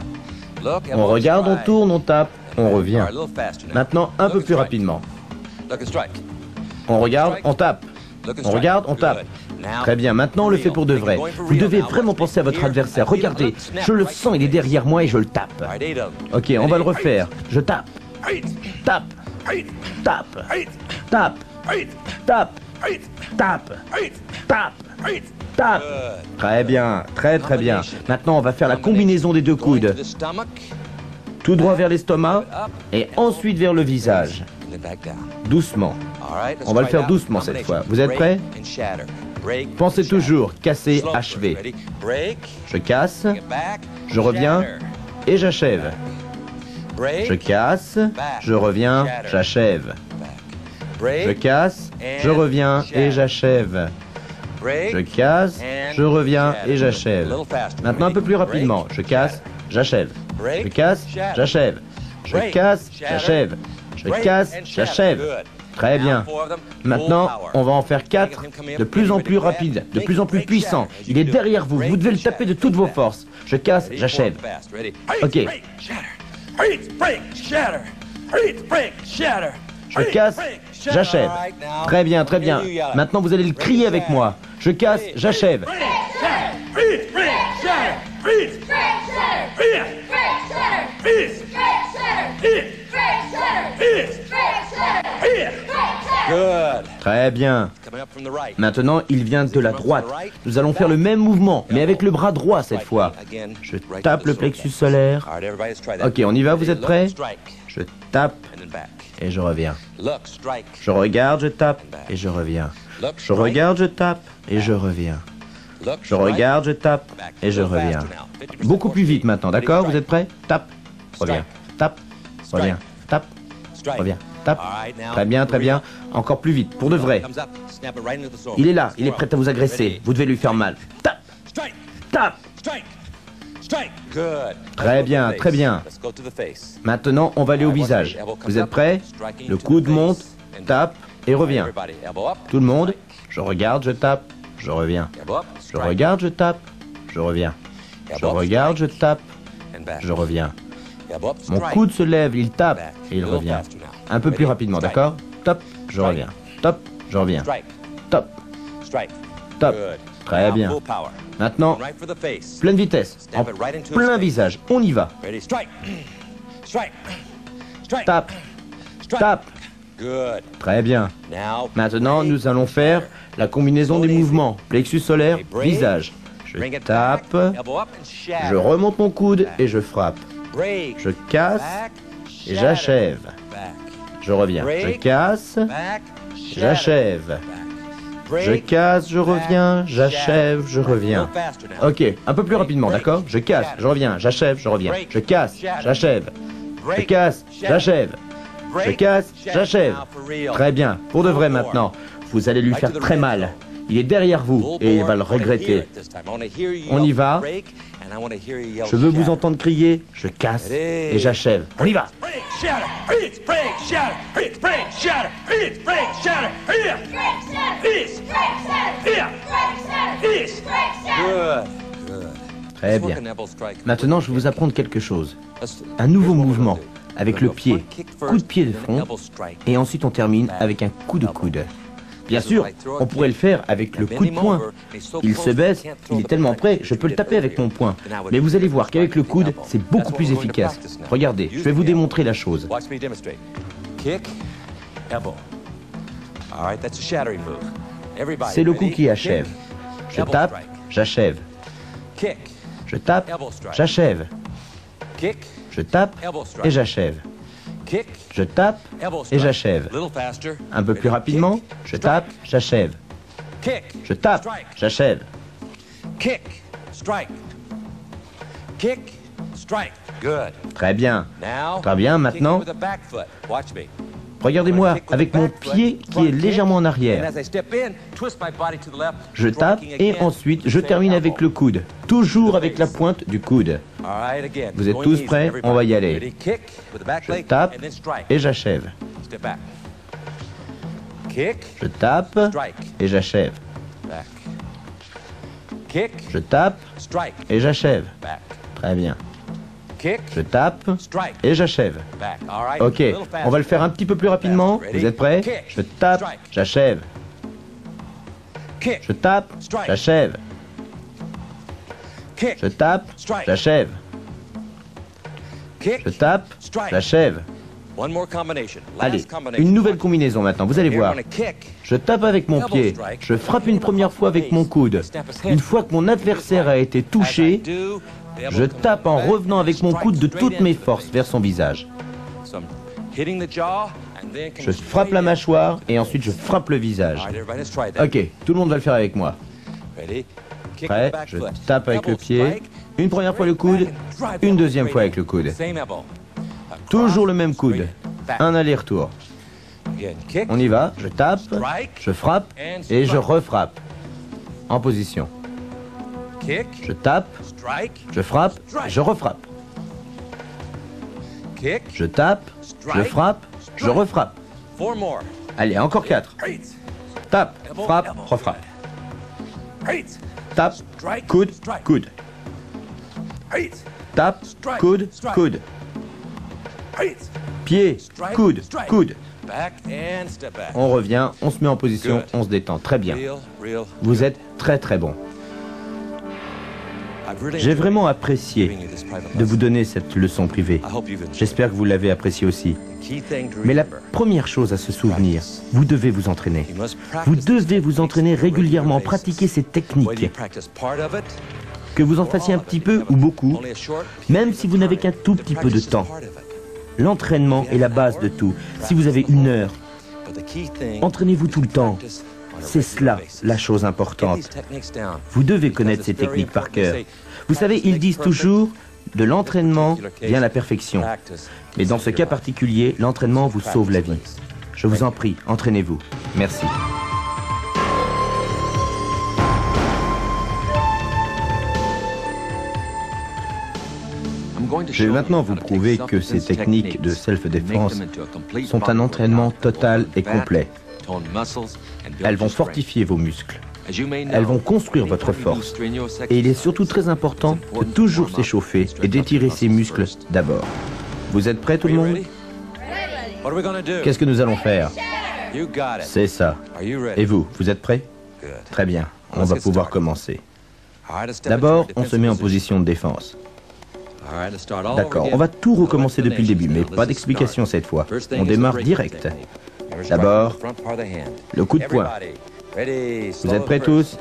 On regarde, on tourne, on tape. On revient. Maintenant un peu plus rapidement. On regarde, on tape. On regarde, on tape. Très bien, maintenant on le fait pour de vrai. Vous devez vraiment penser à votre adversaire. Regardez, je le sens, il est derrière moi et je le tape. Ok, on va le refaire. Je tape. Tape. Tape. Tape. Tape. Tape. Tape. Tape. Très bien, très très bien. Maintenant on va faire la combinaison des deux coudes. Tout droit vers l'estomac et ensuite vers le visage. Doucement. On va le faire doucement cette fois. Vous êtes prêts? Pensez toujours casser, achever. Je casse, je reviens et j'achève. Je casse, je reviens, j'achève. Je casse, je reviens et j'achève. Je casse, je reviens et j'achève. Maintenant un peu plus rapidement. Je casse, j'achève. Je casse, j'achève. Je casse, j'achève. Je casse, j'achève. Très bien. Maintenant, on va en faire 4 de plus en plus rapides, de plus en plus puissants. Il est derrière vous. Vous devez le taper de toutes vos forces. Je casse, j'achève. Ok. Je casse, j'achève. Très bien, très bien. Maintenant, vous allez le crier avec moi. Je casse, j'achève. Très bien. Maintenant, il vient de la droite. Nous allons faire le même mouvement, mais avec le bras droit cette fois. Je tape le plexus solaire. Ok, on y va, vous êtes prêts? Je tape et je reviens. Je regarde, je tape et je reviens. Je regarde, je tape et je reviens. Je regarde, je tape et je reviens. Beaucoup plus vite maintenant, d'accord? Vous êtes prêts? Tape, reviens, tape, reviens, tape, reviens, tape. Très bien, très bien. Encore plus vite, pour de vrai. Il est là, il est prêt à vous agresser. Vous devez lui faire mal. Tape, tape. Très bien, très bien. Maintenant, on va aller au visage. Vous êtes prêts? Le coude monte, tape et revient. Tout le monde, je regarde, je tape, je reviens. Je regarde, je tape, je reviens. Je regarde, je tape, je reviens. Mon coude se lève, il tape et il revient. Un peu plus rapidement, d'accord? Top, je reviens. Top, je reviens. Top. Top. Très bien. Maintenant, pleine vitesse, en plein visage. On y va. Tape. Tape. Très bien. Maintenant, nous allons faire la combinaison des mouvements. Plexus solaire, visage. Je tape, je remonte mon coude et je frappe. Je casse et j'achève. Je reviens. Je casse, j'achève. Je casse, je reviens, j'achève, je reviens. Ok, un peu plus rapidement, d'accord? Je casse, je reviens, j'achève, je reviens. Je casse, j'achève. Je casse, j'achève. Je casse, j'achève. Très bien, pour de vrai maintenant. Vous allez lui faire très mal. Il est derrière vous et il va le regretter. On y va. Je veux vous entendre crier, je casse et j'achève. On y va. Très bien. Maintenant, je vais vous apprendre quelque chose. Un nouveau mouvement avec le pied. Coup de pied de front. Et ensuite, on termine avec un coup de coude. Bien sûr, on pourrait le faire avec le coup de poing. Il se baisse, il est tellement prêt, je peux le taper avec mon poing. Mais vous allez voir qu'avec le coude, c'est beaucoup plus efficace. Regardez, je vais vous démontrer la chose. C'est le coup qui achève. Je tape, j'achève. Je tape, j'achève. Je tape et j'achève. Je tape et j'achève. Un peu plus rapidement, je tape, j'achève. Je tape, j'achève. Kick, strike. Kick, strike. Good. Très bien. Now, Très bien, maintenant, kicking with a back foot. Watch me. regardez-moi avec mon pied qui est légèrement en And arrière. as I step in, twist my body to the left. Je tape striking et again. ensuite je termine avec le coude. Toujours avec la pointe du coude. All right, again. Vous êtes Going tous easy, prêts? everybody. On va y aller. Ready? Kick with the back Je leg tape and then strike. et j'achève. Step back. Kick, Je tape strike. et j'achève. Back. Kick, Je tape strike. et j'achève. Back. Très bien. Kick, Je tape strike. et j'achève. Back. All right. Ok, A little on va le faster. faire un petit peu plus rapidement. Vous êtes prêts? Je tape, j'achève. Kick, Je tape, j'achève. kick, Je tape, j'achève. kick. Je tape, Strike. j'achève. One more combination. Last Allez, combination. une nouvelle combinaison maintenant, vous allez Here, voir. on a kick. Je tape avec mon pied, je frappe une première fois avec mon coude. Une fois que mon adversaire a été touché, je tape en revenant avec mon coude de toutes mes forces vers son visage. Je frappe la mâchoire et ensuite je frappe le visage. Ok, tout le monde va le faire avec moi. Prêt? Je tape avec le pied. Une première fois le coude, une deuxième fois avec le coude. Toujours le même coude. Un aller-retour. On y va, je tape, je frappe et je refrappe. En position. Je tape, je frappe, je refrappe. Je tape, je frappe, je refrappe. Allez, encore 4. Tape, frappe, refrappe. Tape, coude, coude. Tape, coude, coude. Pied, coude, coude. On revient, on se met en position, on se détend. Très bien. Vous êtes très très bon. J'ai vraiment apprécié de vous donner cette leçon privée. J'espère que vous l'avez appréciée aussi. Mais la première chose à se souvenir, vous devez vous entraîner. Vous devez vous entraîner régulièrement, pratiquer ces techniques. Que vous en fassiez un petit peu ou beaucoup, même si vous n'avez qu'un tout petit peu de temps. L'entraînement est la base de tout. Si vous avez 1 heure, entraînez-vous tout le temps. C'est cela la chose importante. Vous devez connaître ces techniques par cœur. Vous savez, ils disent toujours, de l'entraînement vient la perfection. Mais dans ce cas particulier, l'entraînement vous sauve la vie. Je vous en prie, entraînez-vous. Merci. Je vais maintenant vous prouver que ces techniques de self-défense sont un entraînement total et complet. Elles vont fortifier vos muscles. Elles vont construire votre force. Et il est surtout très important de toujours s'échauffer et d'étirer ses muscles d'abord. Vous êtes prêts tout le monde? Qu'est-ce que nous allons faire? C'est ça. Et vous, vous êtes prêts? Très bien, on va pouvoir commencer. D'abord, on se met en position de défense. D'accord, on va tout recommencer depuis le début, mais pas d'explication cette fois. On démarre direct. D'abord, le coup de poing. Vous êtes prêts tous?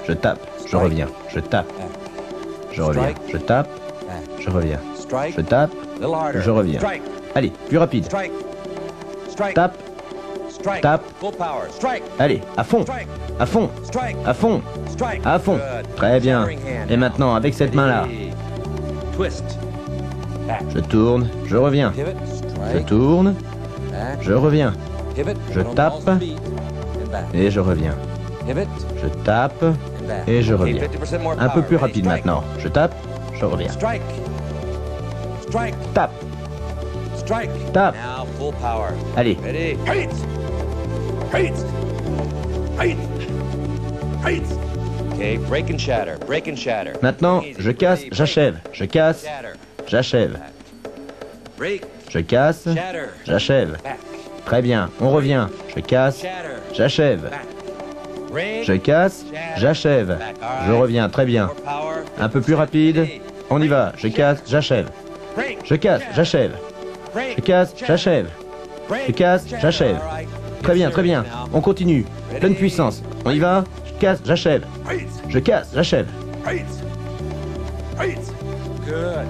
Je tape, je reviens, je tape. Je reviens, je tape, je reviens. Je tape, je reviens. Allez, plus rapide. Tape, tape. Allez, à fond, à fond, à fond, à fond. Très bien. Et maintenant, avec cette main-là, je tourne, je reviens. Je tourne, je reviens. Je tape et je reviens. Je tape et je reviens. Un peu plus rapide maintenant. Je tape, je reviens. Tape. Tape. Allez. Maintenant, je casse, j'achève. Je casse, j'achève. Je casse, j'achève. Très bien, on revient. Je casse, j'achève. Je casse, j'achève. Je reviens, très bien. Un peu plus rapide. On y va. Je casse, j'achève. Je casse, j'achève. Je casse, j'achève. Je casse, j'achève. Très bien, très bien. On continue. Pleine puissance. On y va. Je casse, j'achève. Je casse, j'achève.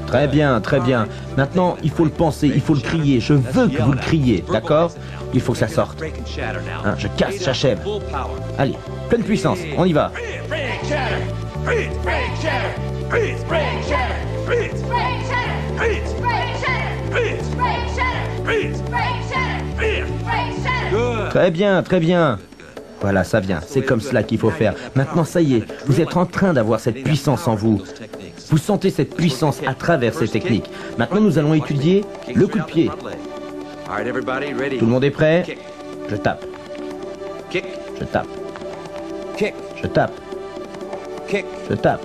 Très bien, très bien. Maintenant, il faut le penser, il faut le crier. Je veux que vous le criez, d'accord? Il faut que ça sorte. Hein, je casse, j'achève. Allez, pleine puissance, on y va. Très bien, très bien. Voilà, ça vient. C'est comme cela qu'il faut faire. Maintenant, ça y est, vous êtes en train d'avoir cette puissance en vous. Vous sentez cette puissance à travers ces techniques. Maintenant, nous allons étudier le coup de pied. Tout le monde est prêt? Je tape. Je tape. Je tape. Je tape.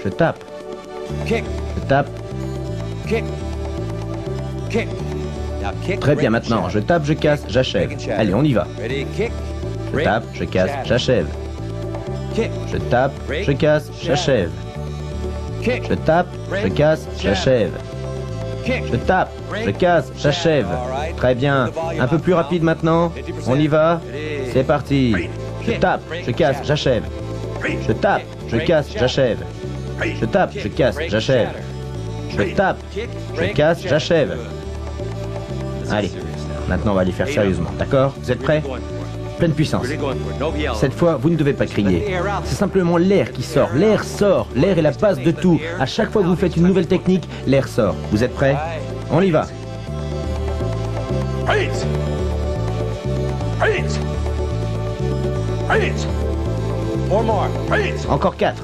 Je tape. Je tape. Très bien, maintenant, je tape, je casse, j'achève. Allez, on y va. Je tape, je casse, j'achève. Je tape, je casse, j'achève. Je tape, je casse, j'achève. Je tape, je casse, j'achève. Très bien. Un peu plus rapide maintenant. On y va. C'est parti. Je tape, je casse, j'achève. Je tape, je casse, j'achève. Je tape, je casse, j'achève. Je tape, je casse, j'achève. Allez, maintenant on va les faire sérieusement, d'accord? Vous êtes prêts? Pleine puissance. Cette fois, vous ne devez pas crier. C'est simplement l'air qui sort. L'air sort. L'air est la base de tout. À chaque fois que vous faites une nouvelle technique, l'air sort. Vous êtes prêts? On y va. Encore 4.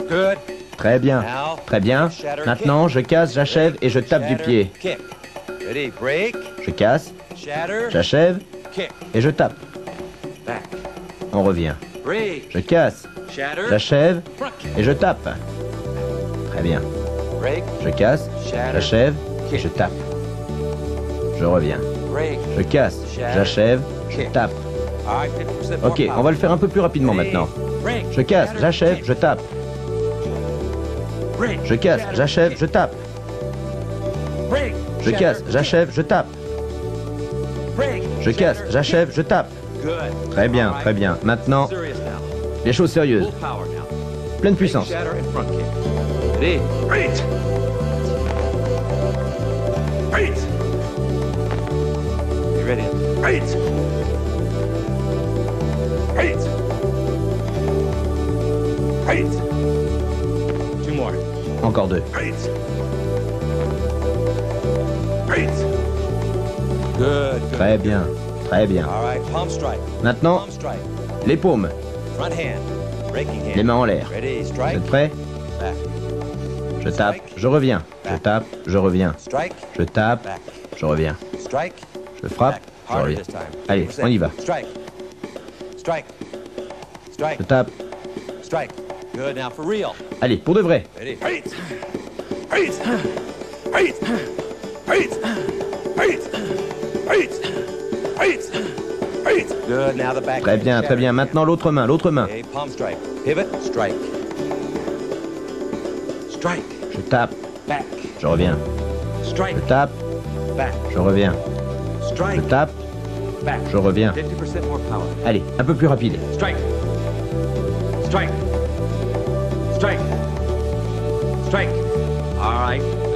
Good. Très bien. Très bien. Maintenant, je casse, j'achève et je tape du pied. Je casse, j'achève et je tape. On revient. Je casse, j'achève et je tape. Très bien. Je casse, j'achève et je tape. Je reviens. Je casse, j'achève, je tape. Ok, on va le faire un peu plus rapidement maintenant. Je casse, j'achève, je tape. Je casse, j'achève, je tape. Je casse, j'achève, je tape. Je casse, j'achève, je tape. Très bien, très bien. Maintenant, les choses sérieuses. Pleine puissance. Encore 2. Très bien, très bien. Maintenant, les paumes. Les mains en l'air. Vous êtes prêts? Je tape, je reviens. Je tape, je reviens. Je tape, je reviens. Je frappe, je reviens. Allez, on y va. Je tape. Allez, pour de vrai. Très bien, très bien. Maintenant, l'autre main, l'autre main. Je tape. Je reviens. Je tape. Je reviens. Je tape. Je reviens. Allez, un peu plus rapide.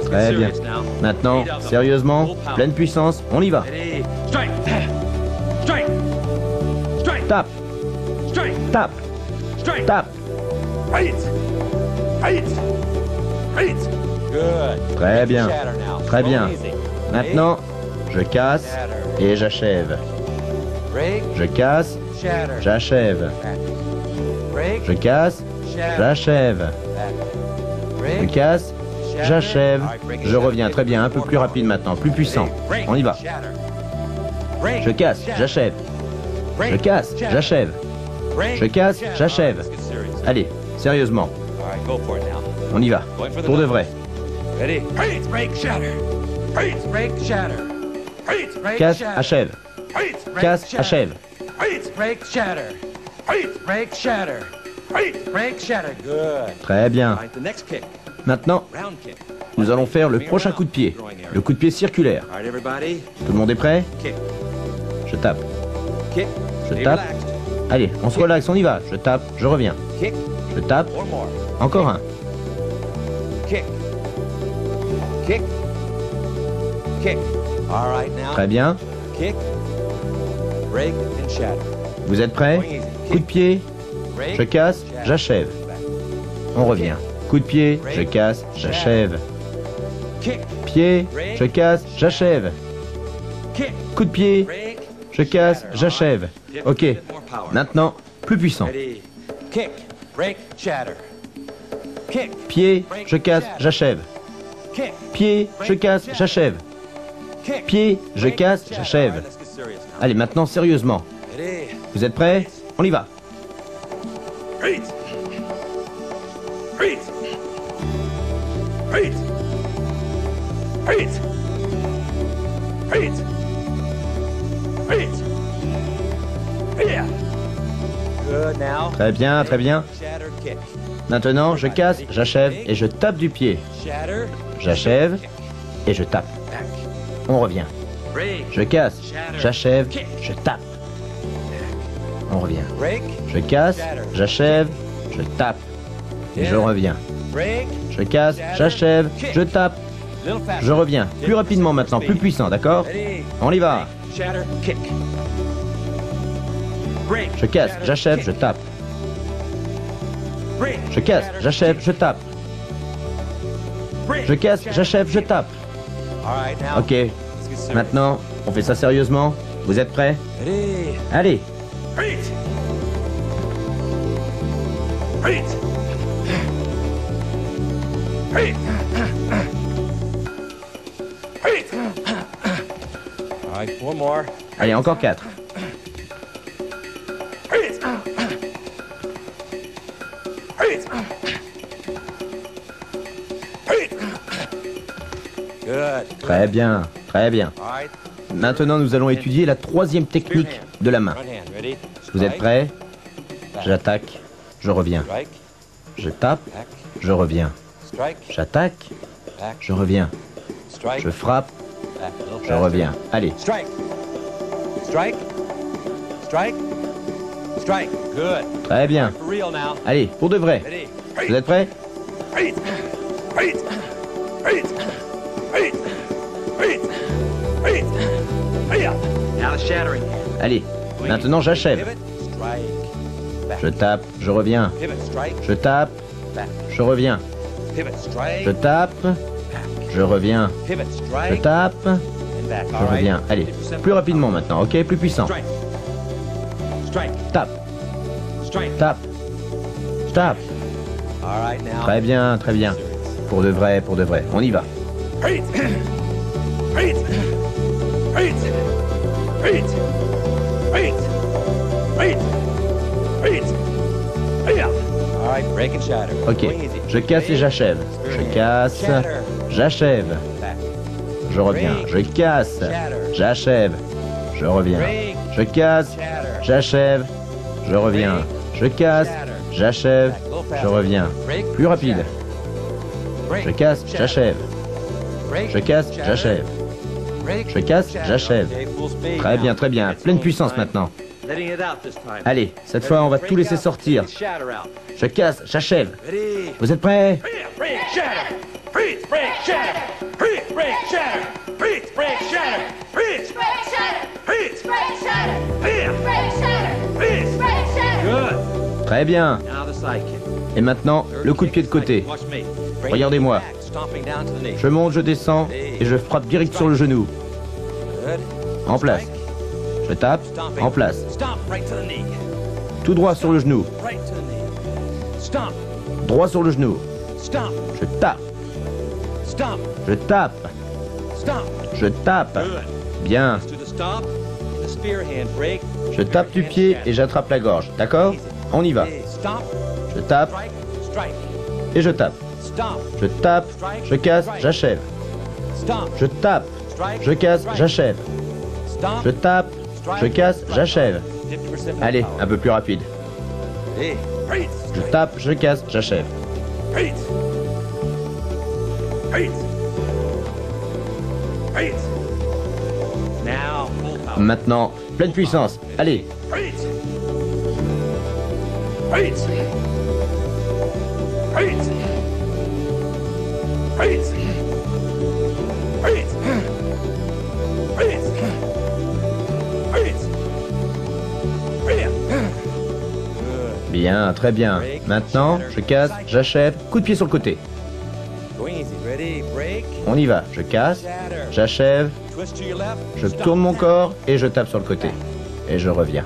Très bien. Maintenant, sérieusement, pleine puissance, on y va. Tape. Tape. Tape. Très bien. Très bien. Maintenant, je casse et j'achève. Je casse, j'achève. Je casse, j'achève. Je casse, j'achève. Je reviens. Très bien. Un peu plus rapide maintenant. Plus puissant. On y va. Je casse, j'achève. Je casse, j'achève. Je casse, j'achève. Allez, sérieusement. On y va. Pour de vrai. Casse, achève. Casse, achève. Très bien. Maintenant, nous allons faire le prochain coup de pied. Le coup de pied circulaire. Tout le monde est prêt? Je tape. Je tape. Allez, on se relaxe, on y va. Je tape, je reviens. Kick. Je tape, One more. encore un. Kick. Kick. Kick. All right now. Très bien. Kick. Break and shatter. Vous êtes prêts? Coup de pied, Break. je casse, shatter. j'achève. Back. On revient. Coup de pied, je casse, j'achève. Kick. Pied, je casse, j'achève. Kick. Coup de pied, Break. je casse, shatter. j'achève. All right. Ok. Give it more power. Maintenant, plus puissant. Ready. Kick. Break. Shatter. Kick. Pied, je casse, j'achève. Kick. Pied, je casse, j'achève. Kick. Pied, je Break, casse, shatter. j'achève. All right, let's get serious now. Allez, maintenant, sérieusement. Ready. Vous êtes prêts? On y va. Reach. Reach. Reach. Reach. Reach. Reach. Yeah. Good now. Très bien, très bien. Shatter kick. Maintenant, je casse, j'achève et je tape du pied. Shatter. J'achève et je tape. Back. On revient. Break. Je casse, j'achève, je tape. On revient. Break. Je casse, j'achève, je tape. Et je reviens. Break. Je casse, j'achève, je tape, Little faster. je reviens. Plus rapidement maintenant, plus puissant, d'accord? Ready. On y va. Shatter kick. Break. Je casse, Shatter, j'achève, kick. je tape. Break. Je casse, Shatter, j'achève, kick. je tape. Break. Je casse, Shatter, j'achève, je kick. tape. All right, now. Ok, Let's get serious. maintenant, on fait ça sérieusement. Vous êtes prêts? Ready. Allez, Reach. Reach. Reach. Reach. All right, one more. allez, encore 4. Reach. Reach. Reach. Good. Très bien, très bien. All right. Maintenant, nous allons étudier la troisième technique de la main. Front hand. Ready? Vous êtes Strike, prêts? back. J'attaque, je reviens. Strike. Je tape, Back. je reviens. Strike. J'attaque, Back. je reviens. Strike. Je frappe, Back. A little je faster. reviens. Allez, Strike. Strike. Strike. Strike. Good. très bien. For real now. Allez, pour de vrai. Ready. Vous êtes prêts? Reach. Reach. Reach. Reach. Reach. Reach. Hiya. Now the shattering. Allez, maintenant j'achève. Pivot. Strike. Back. Je tape, je reviens. Pivot. Strike. Je tape, Back. je reviens. Pivot. Strike. Je tape, Back. je reviens. Pivot. Je Strike. tape, And back. je All right. reviens. Allez, 50% plus rapidement maintenant, ok? Plus puissant. Strike. Strike. Tape, Strike. tape, tape. All right now. Très bien, très bien. Pour de vrai, pour de vrai. On y va. Reach. Reach. Reach. Reach. Reach. Reach. Reach. Hiya. All right, break and shatter. Ok, Going easy. je casse et j'achève. Je casse, j'achève. Back. Je reviens. Je casse, j'achève. Je reviens. Je casse, j'achève. Je reviens. Je casse, j'achève. Je reviens. Plus rapide. Je casse, j'achève. Je casse, j'achève. Je casse, j'achève. Très bien, très bien. Pleine puissance maintenant. Allez, cette fois, on va tout laisser sortir. Je casse, j'achève. Vous êtes prêts? Break, shatter. Breach, break, shatter. Breach, break, shatter. Breach, break, shatter. Breach, Break, shatter. breach. Break, shatter. Hiya. Break, shatter. Breach. Break, shatter. Good. Très bien. Now the side kick. Et maintenant, le coup de pied de côté. Watch me. Break Regardez-moi. back, stomping down to the knee. Je monte, je descends et je frappe direct sur le genou. Good. En place. Je tape, Stomping. en place. Stomp right to the knee. Tout droit sur le genou. Right to the knee. Stomp. Droit sur le genou. Stomp. Je tape, Stomp. je tape, Stomp. je tape. Good. Bien. To the stomp. The spear hand break. Je tape du pied et j'attrape la gorge. D'accord? On y va. Hey, stomp. Je tape Strike. Strike. et je tape. Stomp. Je tape, je casse, j'achève. Stomp. Je tape, je casse, j'achève. Stomp. Je tape, je casse, j'achève. 50% of Allez, power. un peu plus rapide. Hey. Breach. Je tape, je casse, j'achève. Breach. Breach. Breach. Now, full power. Maintenant, pleine puissance. Allez, Breach. Freeze! Freeze! Freeze! Freeze! Freeze! Freeze! Freeze! Bien, très bien. Maintenant, je casse, j'achève, coup de pied sur le côté. On y va, je casse, j'achève, je tourne mon corps et je tape sur le côté. Et je reviens.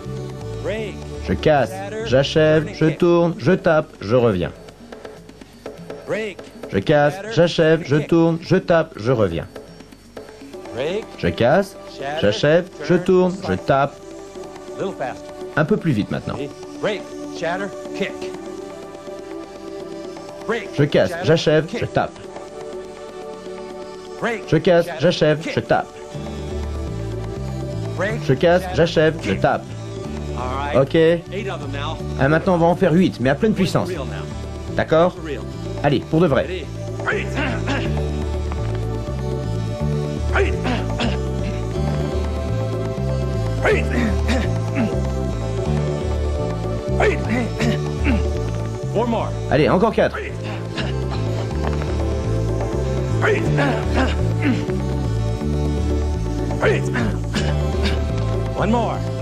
Je casse, j'achève, je tourne, je tape, je reviens. Je casse, j'achève, je tourne, je tape, je reviens. Je casse, j'achève, je tourne, je tape. Un peu plus vite maintenant. Je casse, j'achève, je tape. Je casse, j'achève, je tape. Je casse, j'achève, je tape. Ok. Ah, maintenant, on va en faire 8, mais à pleine puissance. D'accord? Allez, pour de vrai. Allez, encore 4.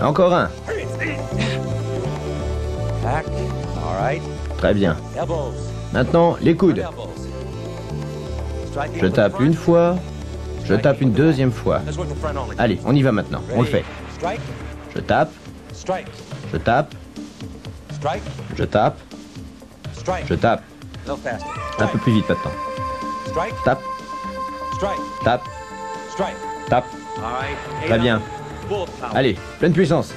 Encore un. Très bien. Maintenant, les coudes. Je tape une fois, je tape une deuxième fois. Allez, on y va maintenant, on le fait. Je tape, je tape, je tape, je tape. Un peu plus vite maintenant. Tape, tape, tape. Très bien. Allez, pleine puissance.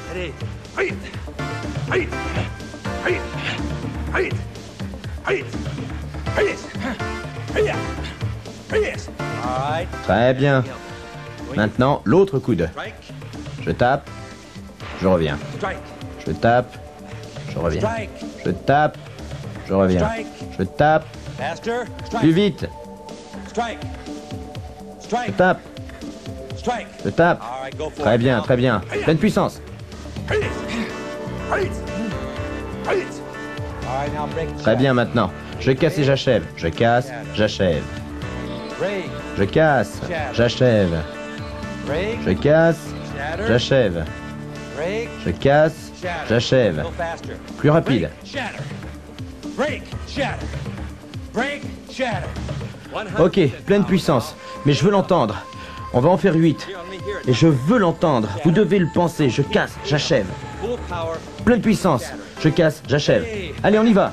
Très bien. Maintenant, l'autre coude. Je tape, je reviens. Je tape, je reviens. Je tape, je reviens. Je tape, plus vite. Je tape, je tape. Très bien, très bien. Pleine puissance. Très bien maintenant. Je casse et j'achève. Je casse, j'achève. Je casse, j'achève. Je casse, j'achève. Je casse, j'achève. Plus rapide. Ok, pleine puissance. Mais je veux l'entendre. On va en faire 8. Et je veux l'entendre. Vous devez le penser. Je casse, j'achève. Pleine puissance. Je casse, j'achève. Allez, on y va.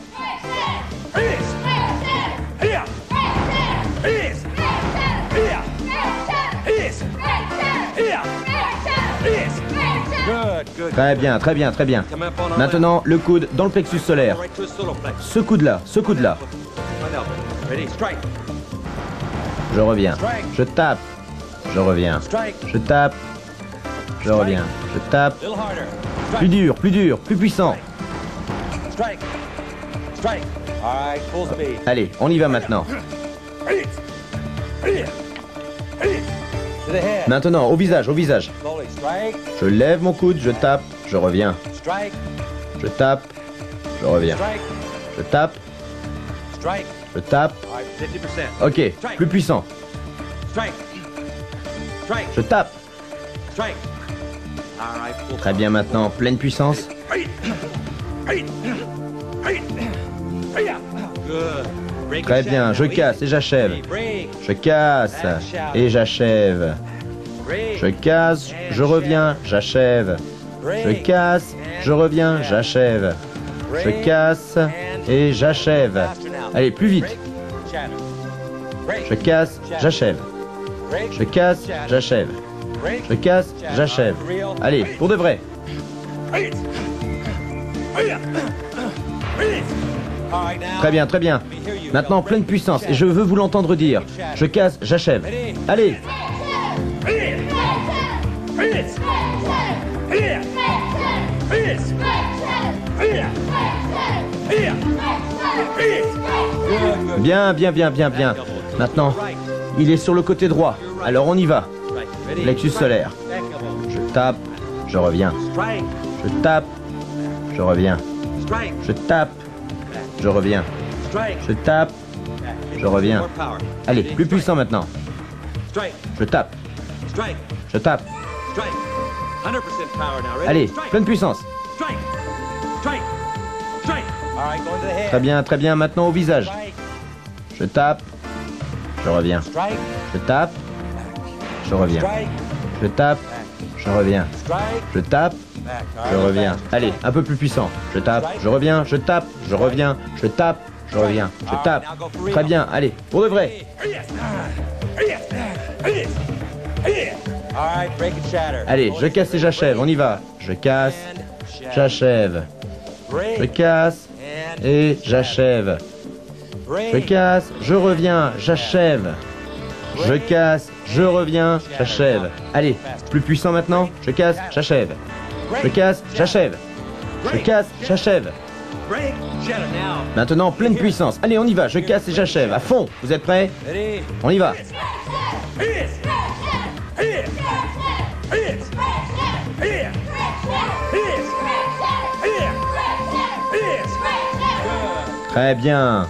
Très bien, très bien, très bien. Maintenant, le coude dans le plexus solaire. Ce coude-là, ce coude-là. Je reviens. Je tape. Je reviens. Je tape. Je reviens. Je tape. Plus dur, plus puissant. Allez, on y va maintenant. Maintenant, au visage, au visage. Je lève mon coude, je tape, je reviens. Je tape, je reviens. Je tape. Je tape. Ok, plus puissant. Je tape. Très bien maintenant, pleine puissance. Très bien, je casse et j'achève. Je casse et j'achève. Je casse, je reviens, j'achève. Je casse, je reviens, j'achève. Je casse et j'achève. Allez, plus vite. Je casse, j'achève. Je casse, j'achève. Je casse, j'achève. Allez, pour de vrai. Très bien, très bien. Maintenant, pleine puissance. Et je veux vous l'entendre dire. Je casse, j'achève. Allez. Bien, bien, bien, bien, bien. Maintenant, il est sur le côté droit. Alors on y va. Plexus solaire. Je tape, je reviens. Je tape, je reviens. Je tape. Je reviens. Je tape. Je reviens. Allez, plus puissant maintenant. Je tape. Je tape. Allez, pleine puissance. Très bien, maintenant au visage. Je tape. Je reviens. Je tape. Je reviens. Je tape. Je reviens. Je tape. Je reviens. Allez, un peu plus puissant. Je tape. Je reviens. Je tape. Je reviens. Je tape. Je reviens. Je tape. Très bien. Allez, pour de vrai. Allez, je casse et j'achève. On y va. Je casse. J'achève. Je casse et j'achève. Je casse. Je reviens. J'achève. Je casse. Je reviens. J'achève. Allez, plus puissant maintenant. Je casse. J'achève. Je casse. J'achève. Je casse. J'achève. Maintenant, pleine puissance. Allez, on y va. Je casse et j'achève. À fond. Vous êtes prêts? On y va. Très bien.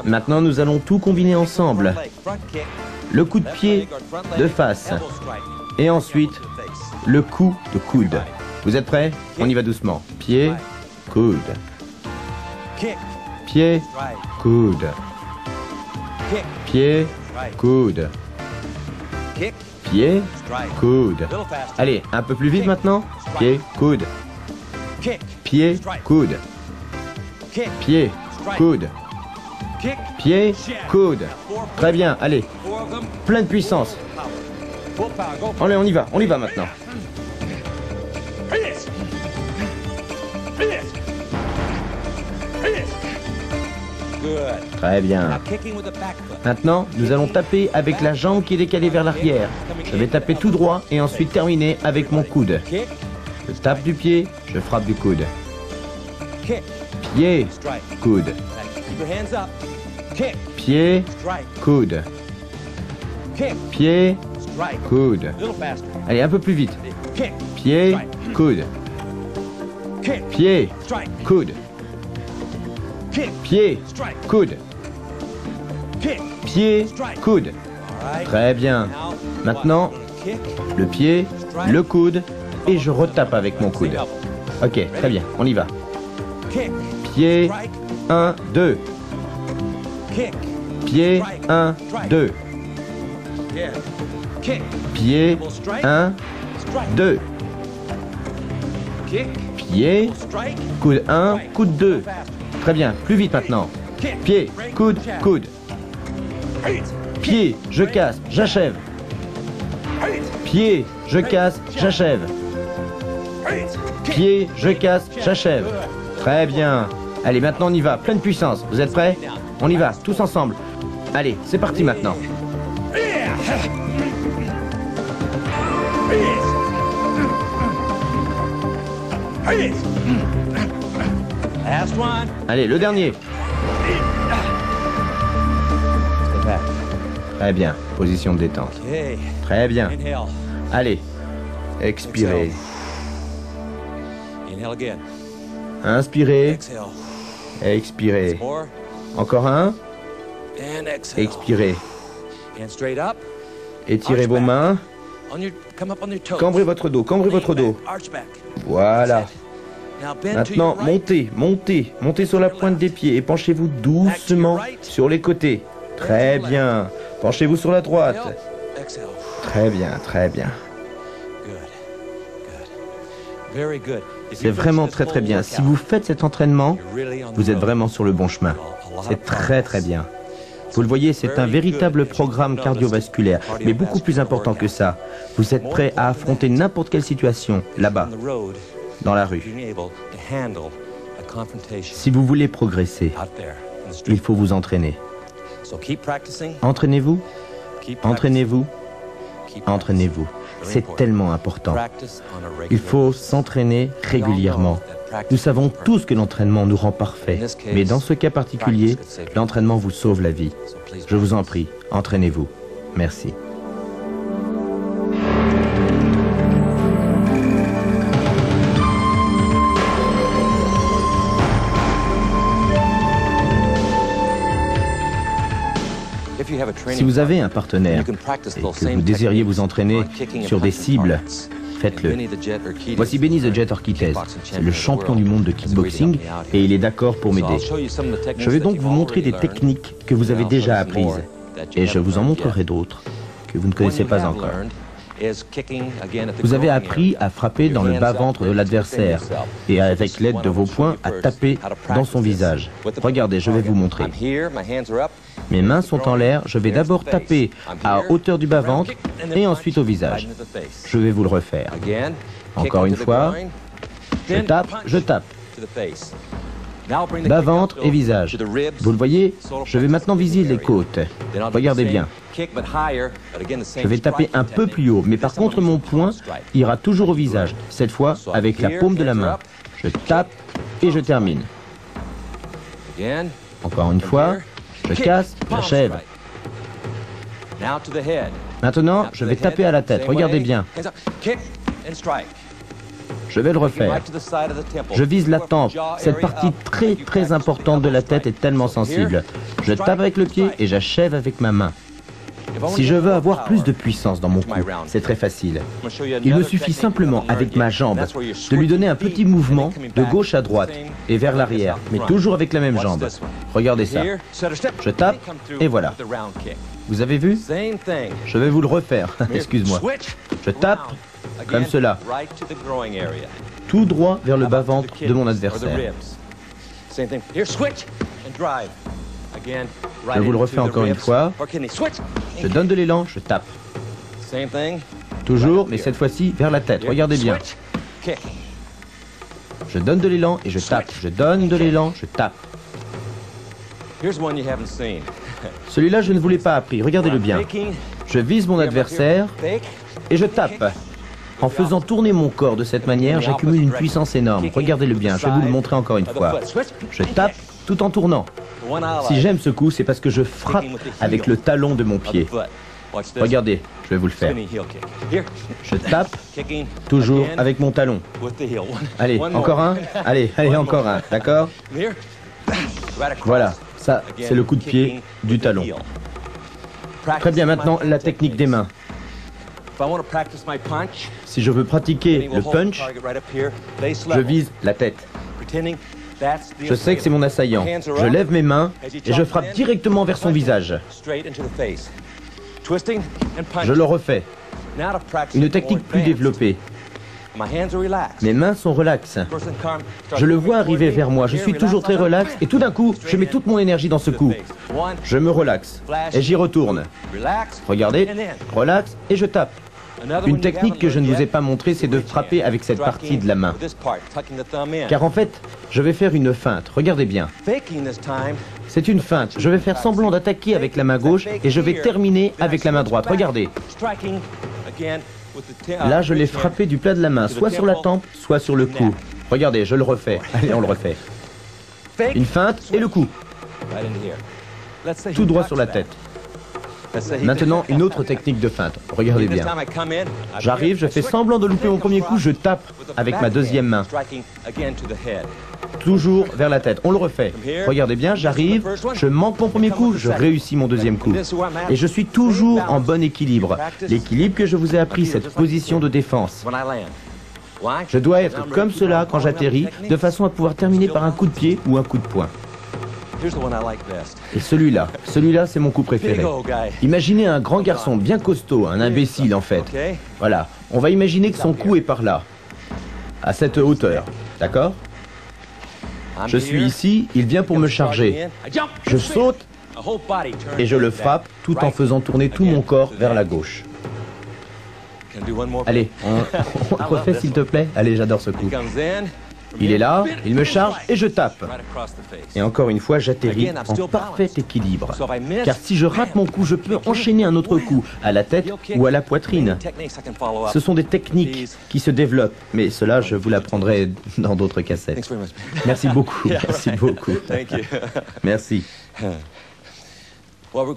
Maintenant, nous allons tout combiner ensemble. Le coup de pied de face. Et ensuite, le coup de coude. Vous êtes prêts? On y va doucement. Pied, coude. Pied, coude. Pied, coude. Pied, coude. Allez, un peu plus vite maintenant. Pied, coude. Pied, coude. Pied, coude. Pied, coude. Très bien, allez. Pleine puissance. Allez, on y va maintenant. Très bien. Maintenant, nous allons taper avec la jambe qui est décalée vers l'arrière. Je vais taper tout droit et ensuite terminer avec mon coude. Je tape du pied, je frappe du coude. Pied, coude. Pied, coude. Pied, coude. Allez, un peu plus vite. Pied, coude. Pied, coude. Pied, coude. Pied, coude. Très bien. Maintenant, le pied, le coude, et je retape avec mon coude. Ok, très bien, on y va. Pied, 1, 2. Pied, 1, 2. Pied, 1, 2. Pied, coude 1, coude 2. Très bien, plus vite maintenant. Pied, coude, coude. Pied, je casse, j'achève. Pied, je casse, j'achève. Pied, je casse, j'achève. Très bien. Allez, maintenant on y va, pleine puissance. Vous êtes prêts? On y va, tous ensemble. Allez, c'est parti maintenant. Allez, le dernier. Très bien, position de détente. Très bien. Allez, expirez. Inspirez. Expirez. Encore un. Expirez. Étirez vos mains. Cambrez votre dos, cambrez votre dos. Voilà. Maintenant, montez, montez, montez sur la pointe des pieds et penchez-vous doucement sur les côtés. Très bien. Penchez-vous sur la droite. Très bien, très bien. C'est vraiment très très bien. Si vous faites cet entraînement, vous êtes vraiment sur le bon chemin. C'est très très bien. Vous le voyez, c'est un véritable programme cardiovasculaire, mais beaucoup plus important que ça. Vous êtes prêt à affronter n'importe quelle situation, là-bas, dans la rue. Si vous voulez progresser, il faut vous entraîner. Entraînez-vous, entraînez-vous, entraînez-vous. C'est tellement important. Il faut s'entraîner régulièrement. Nous savons tous que l'entraînement nous rend parfaits, mais dans ce cas particulier, l'entraînement vous sauve la vie. Je vous en prie, entraînez-vous. Merci. Si vous avez un partenaire et que vous désiriez vous entraîner sur des cibles, faites-le. Voici Benny the Jet Urquidez, c'est le champion du monde de kickboxing et il est d'accord pour m'aider. Je vais donc vous montrer des techniques que vous avez déjà apprises et je vous en montrerai d'autres que vous ne connaissez pas encore. Vous avez appris à frapper dans le bas-ventre de l'adversaire et avec l'aide de vos poings à taper dans son visage. Regardez, je vais vous montrer. Mes mains sont en l'air, je vais d'abord taper à hauteur du bas-ventre et ensuite au visage. Je vais vous le refaire. Encore une fois, je tape, je tape. Bas-ventre et visage. Vous le voyez, je vais maintenant viser les côtes. Regardez bien. Je vais taper un peu plus haut, mais par contre mon poing ira toujours au visage. Cette fois avec la paume de la main. Je tape et je termine. Encore une fois, je casse, j'achève. Maintenant, je vais taper à la tête. Regardez bien. Je vais le refaire. Je vise la tempe. Cette partie très importante de la tête est tellement sensible. Je tape avec le pied et j'achève avec ma main. Si je veux avoir plus de puissance dans mon coup, c'est très facile. Il me suffit simplement, avec ma jambe, de lui donner un petit mouvement de gauche à droite et vers l'arrière, mais toujours avec la même jambe. Regardez ça. Je tape et voilà. Vous avez vu? Je vais vous le refaire. Excuse-moi. Je tape comme cela, tout droit vers le bas-ventre de mon adversaire. Je vous le refais encore une fois. Je donne de l'élan, je tape. Toujours, mais cette fois-ci vers la tête. Regardez bien. Je donne de l'élan et je tape. Je donne de l'élan, je tape. Celui-là, je ne vous l'ai pas appris. Regardez-le bien. Je vise mon adversaire et je tape. En faisant tourner mon corps de cette manière, j'accumule une puissance énorme. Regardez-le bien, je vais vous le montrer encore une fois. Je tape tout en tournant. Si j'aime ce coup, c'est parce que je frappe avec le talon de mon pied. Regardez, je vais vous le faire. Je tape, toujours avec mon talon. Allez, encore un. Allez, encore un, d'accord? Voilà, ça, c'est le coup de pied du talon. Très bien, maintenant, la technique des mains. Si je veux pratiquer le punch, je vise la tête. Je sais que c'est mon assaillant. Je lève mes mains et je frappe directement vers son visage. Je le refais. Une technique plus développée. Mes mains sont relaxes. Je le vois arriver vers moi. Je suis toujours très relax et tout d'un coup, je mets toute mon énergie dans ce coup. Je me relaxe et j'y retourne. Regardez, relax et je tape. Une technique que je ne vous ai pas montrée, c'est de frapper avec cette partie de la main. Car en fait, je vais faire une feinte. Regardez bien. C'est une feinte. Je vais faire semblant d'attaquer avec la main gauche et je vais terminer avec la main droite. Regardez. Là, je l'ai frappé du plat de la main, soit sur la tempe, soit sur le cou. Regardez, je le refais. Allez, on le refait. Une feinte et le coup. Tout droit sur la tête. Maintenant, une autre technique de feinte. Regardez bien. J'arrive, je fais semblant de louper mon premier coup, je tape avec ma deuxième main. Toujours vers la tête. On le refait. Regardez bien, j'arrive, je manque mon premier coup, je réussis mon deuxième coup. Et je suis toujours en bon équilibre. L'équilibre que je vous ai appris, cette position de défense. Je dois être comme cela quand j'atterris, de façon à pouvoir terminer par un coup de pied ou un coup de poing. Et celui-là c'est mon coup préféré. Imaginez un grand garçon bien costaud, un imbécile en fait. Voilà, on va imaginer que son cou est par là, à cette hauteur, d'accord? Je suis ici, il vient pour me charger. Je saute et je le frappe tout en faisant tourner tout mon corps vers la gauche. Allez, on refait s'il te plaît. Allez, j'adore ce coup. Il est là, il me charge et je tape. Et encore une fois, j'atterris en parfait équilibre. Car si je rate mon coup, je peux enchaîner un autre coup, à la tête ou à la poitrine. Ce sont des techniques qui se développent, mais cela, je vous l'apprendrai dans d'autres cassettes. Merci beaucoup, merci beaucoup. Merci.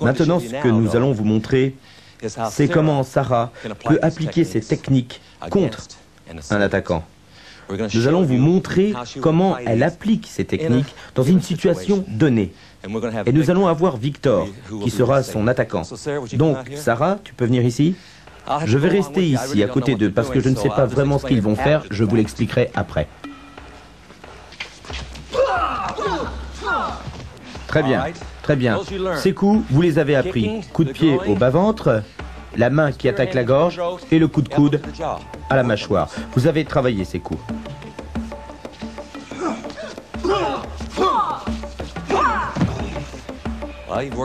Maintenant, ce que nous allons vous montrer, c'est comment Sarah peut appliquer ces techniques contre un attaquant. Nous allons vous montrer comment elle applique ces techniques dans une situation donnée. Et nous allons avoir Victor, qui sera son attaquant. Donc, Sarah, tu peux venir ici? Je vais rester ici, à côté d'eux, parce que je ne sais pas vraiment ce qu'ils vont faire. Je vous l'expliquerai après. Très bien, très bien. Ces coups, vous les avez appris. Coup de pied au bas-ventre, la main qui attaque la gorge et le coup de coude à la mâchoire. Vous avez travaillé ces coups.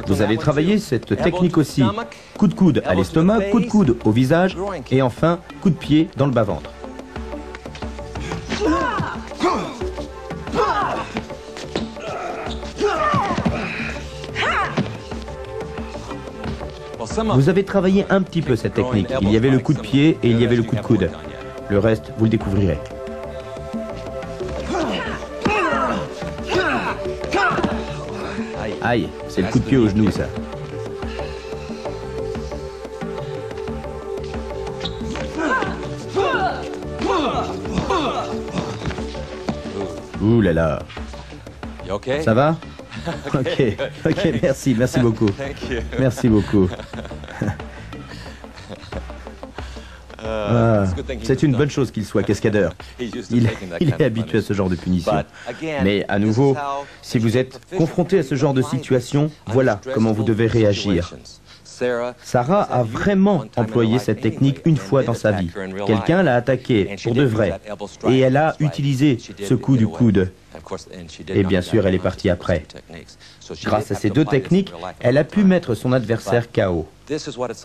Vous avez travaillé cette technique aussi. Coup de coude à l'estomac, coup de coude au visage et enfin coup de pied dans le bas-ventre. Vous avez travaillé un petit peu cette technique. Il y avait le coup de pied et il y avait le coup de coude. Le reste, vous le découvrirez. Aïe, c'est le coup de pied au genou, ça. Ouh là là. Ça va? Ok, ok, merci beaucoup. Merci beaucoup. C'est une bonne chose qu'il soit cascadeur. Il est habitué à ce genre de punition. Mais à nouveau, si vous êtes confronté à ce genre de situation, voilà comment vous devez réagir. Sarah a vraiment employé cette technique une fois dans sa vie. Quelqu'un l'a attaquée pour de vrai. Et elle a utilisé ce coup du coude. Et bien sûr, elle est partie après. Grâce à ces deux techniques, elle a pu mettre son adversaire KO.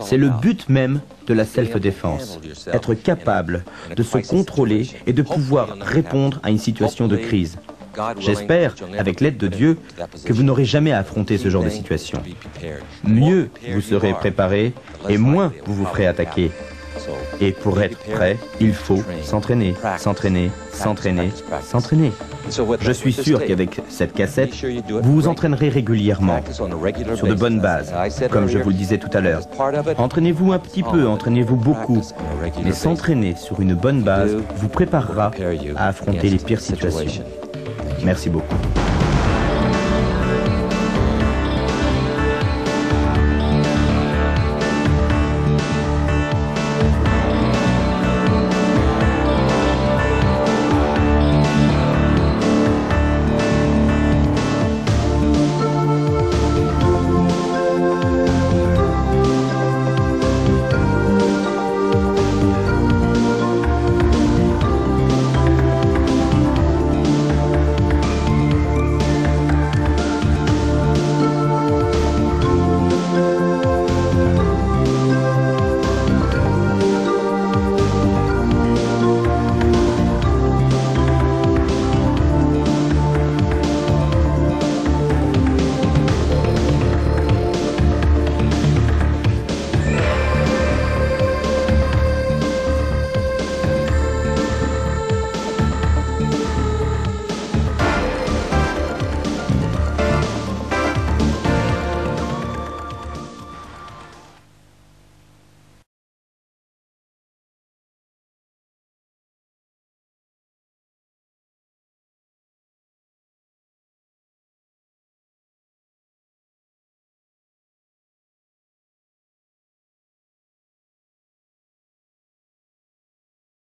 C'est le but même de la self-défense. Être capable de se contrôler et de pouvoir répondre à une situation de crise. J'espère, avec l'aide de Dieu, que vous n'aurez jamais à affronter ce genre de situation. Mieux vous serez préparé et moins vous vous ferez attaquer. Et pour être prêt, il faut s'entraîner, s'entraîner, s'entraîner, s'entraîner. Je suis sûr qu'avec cette cassette, vous vous entraînerez régulièrement, sur de bonnes bases, comme je vous le disais tout à l'heure. Entraînez-vous un petit peu, entraînez-vous beaucoup, mais s'entraîner sur une bonne base vous préparera à affronter les pires situations. Merci beaucoup.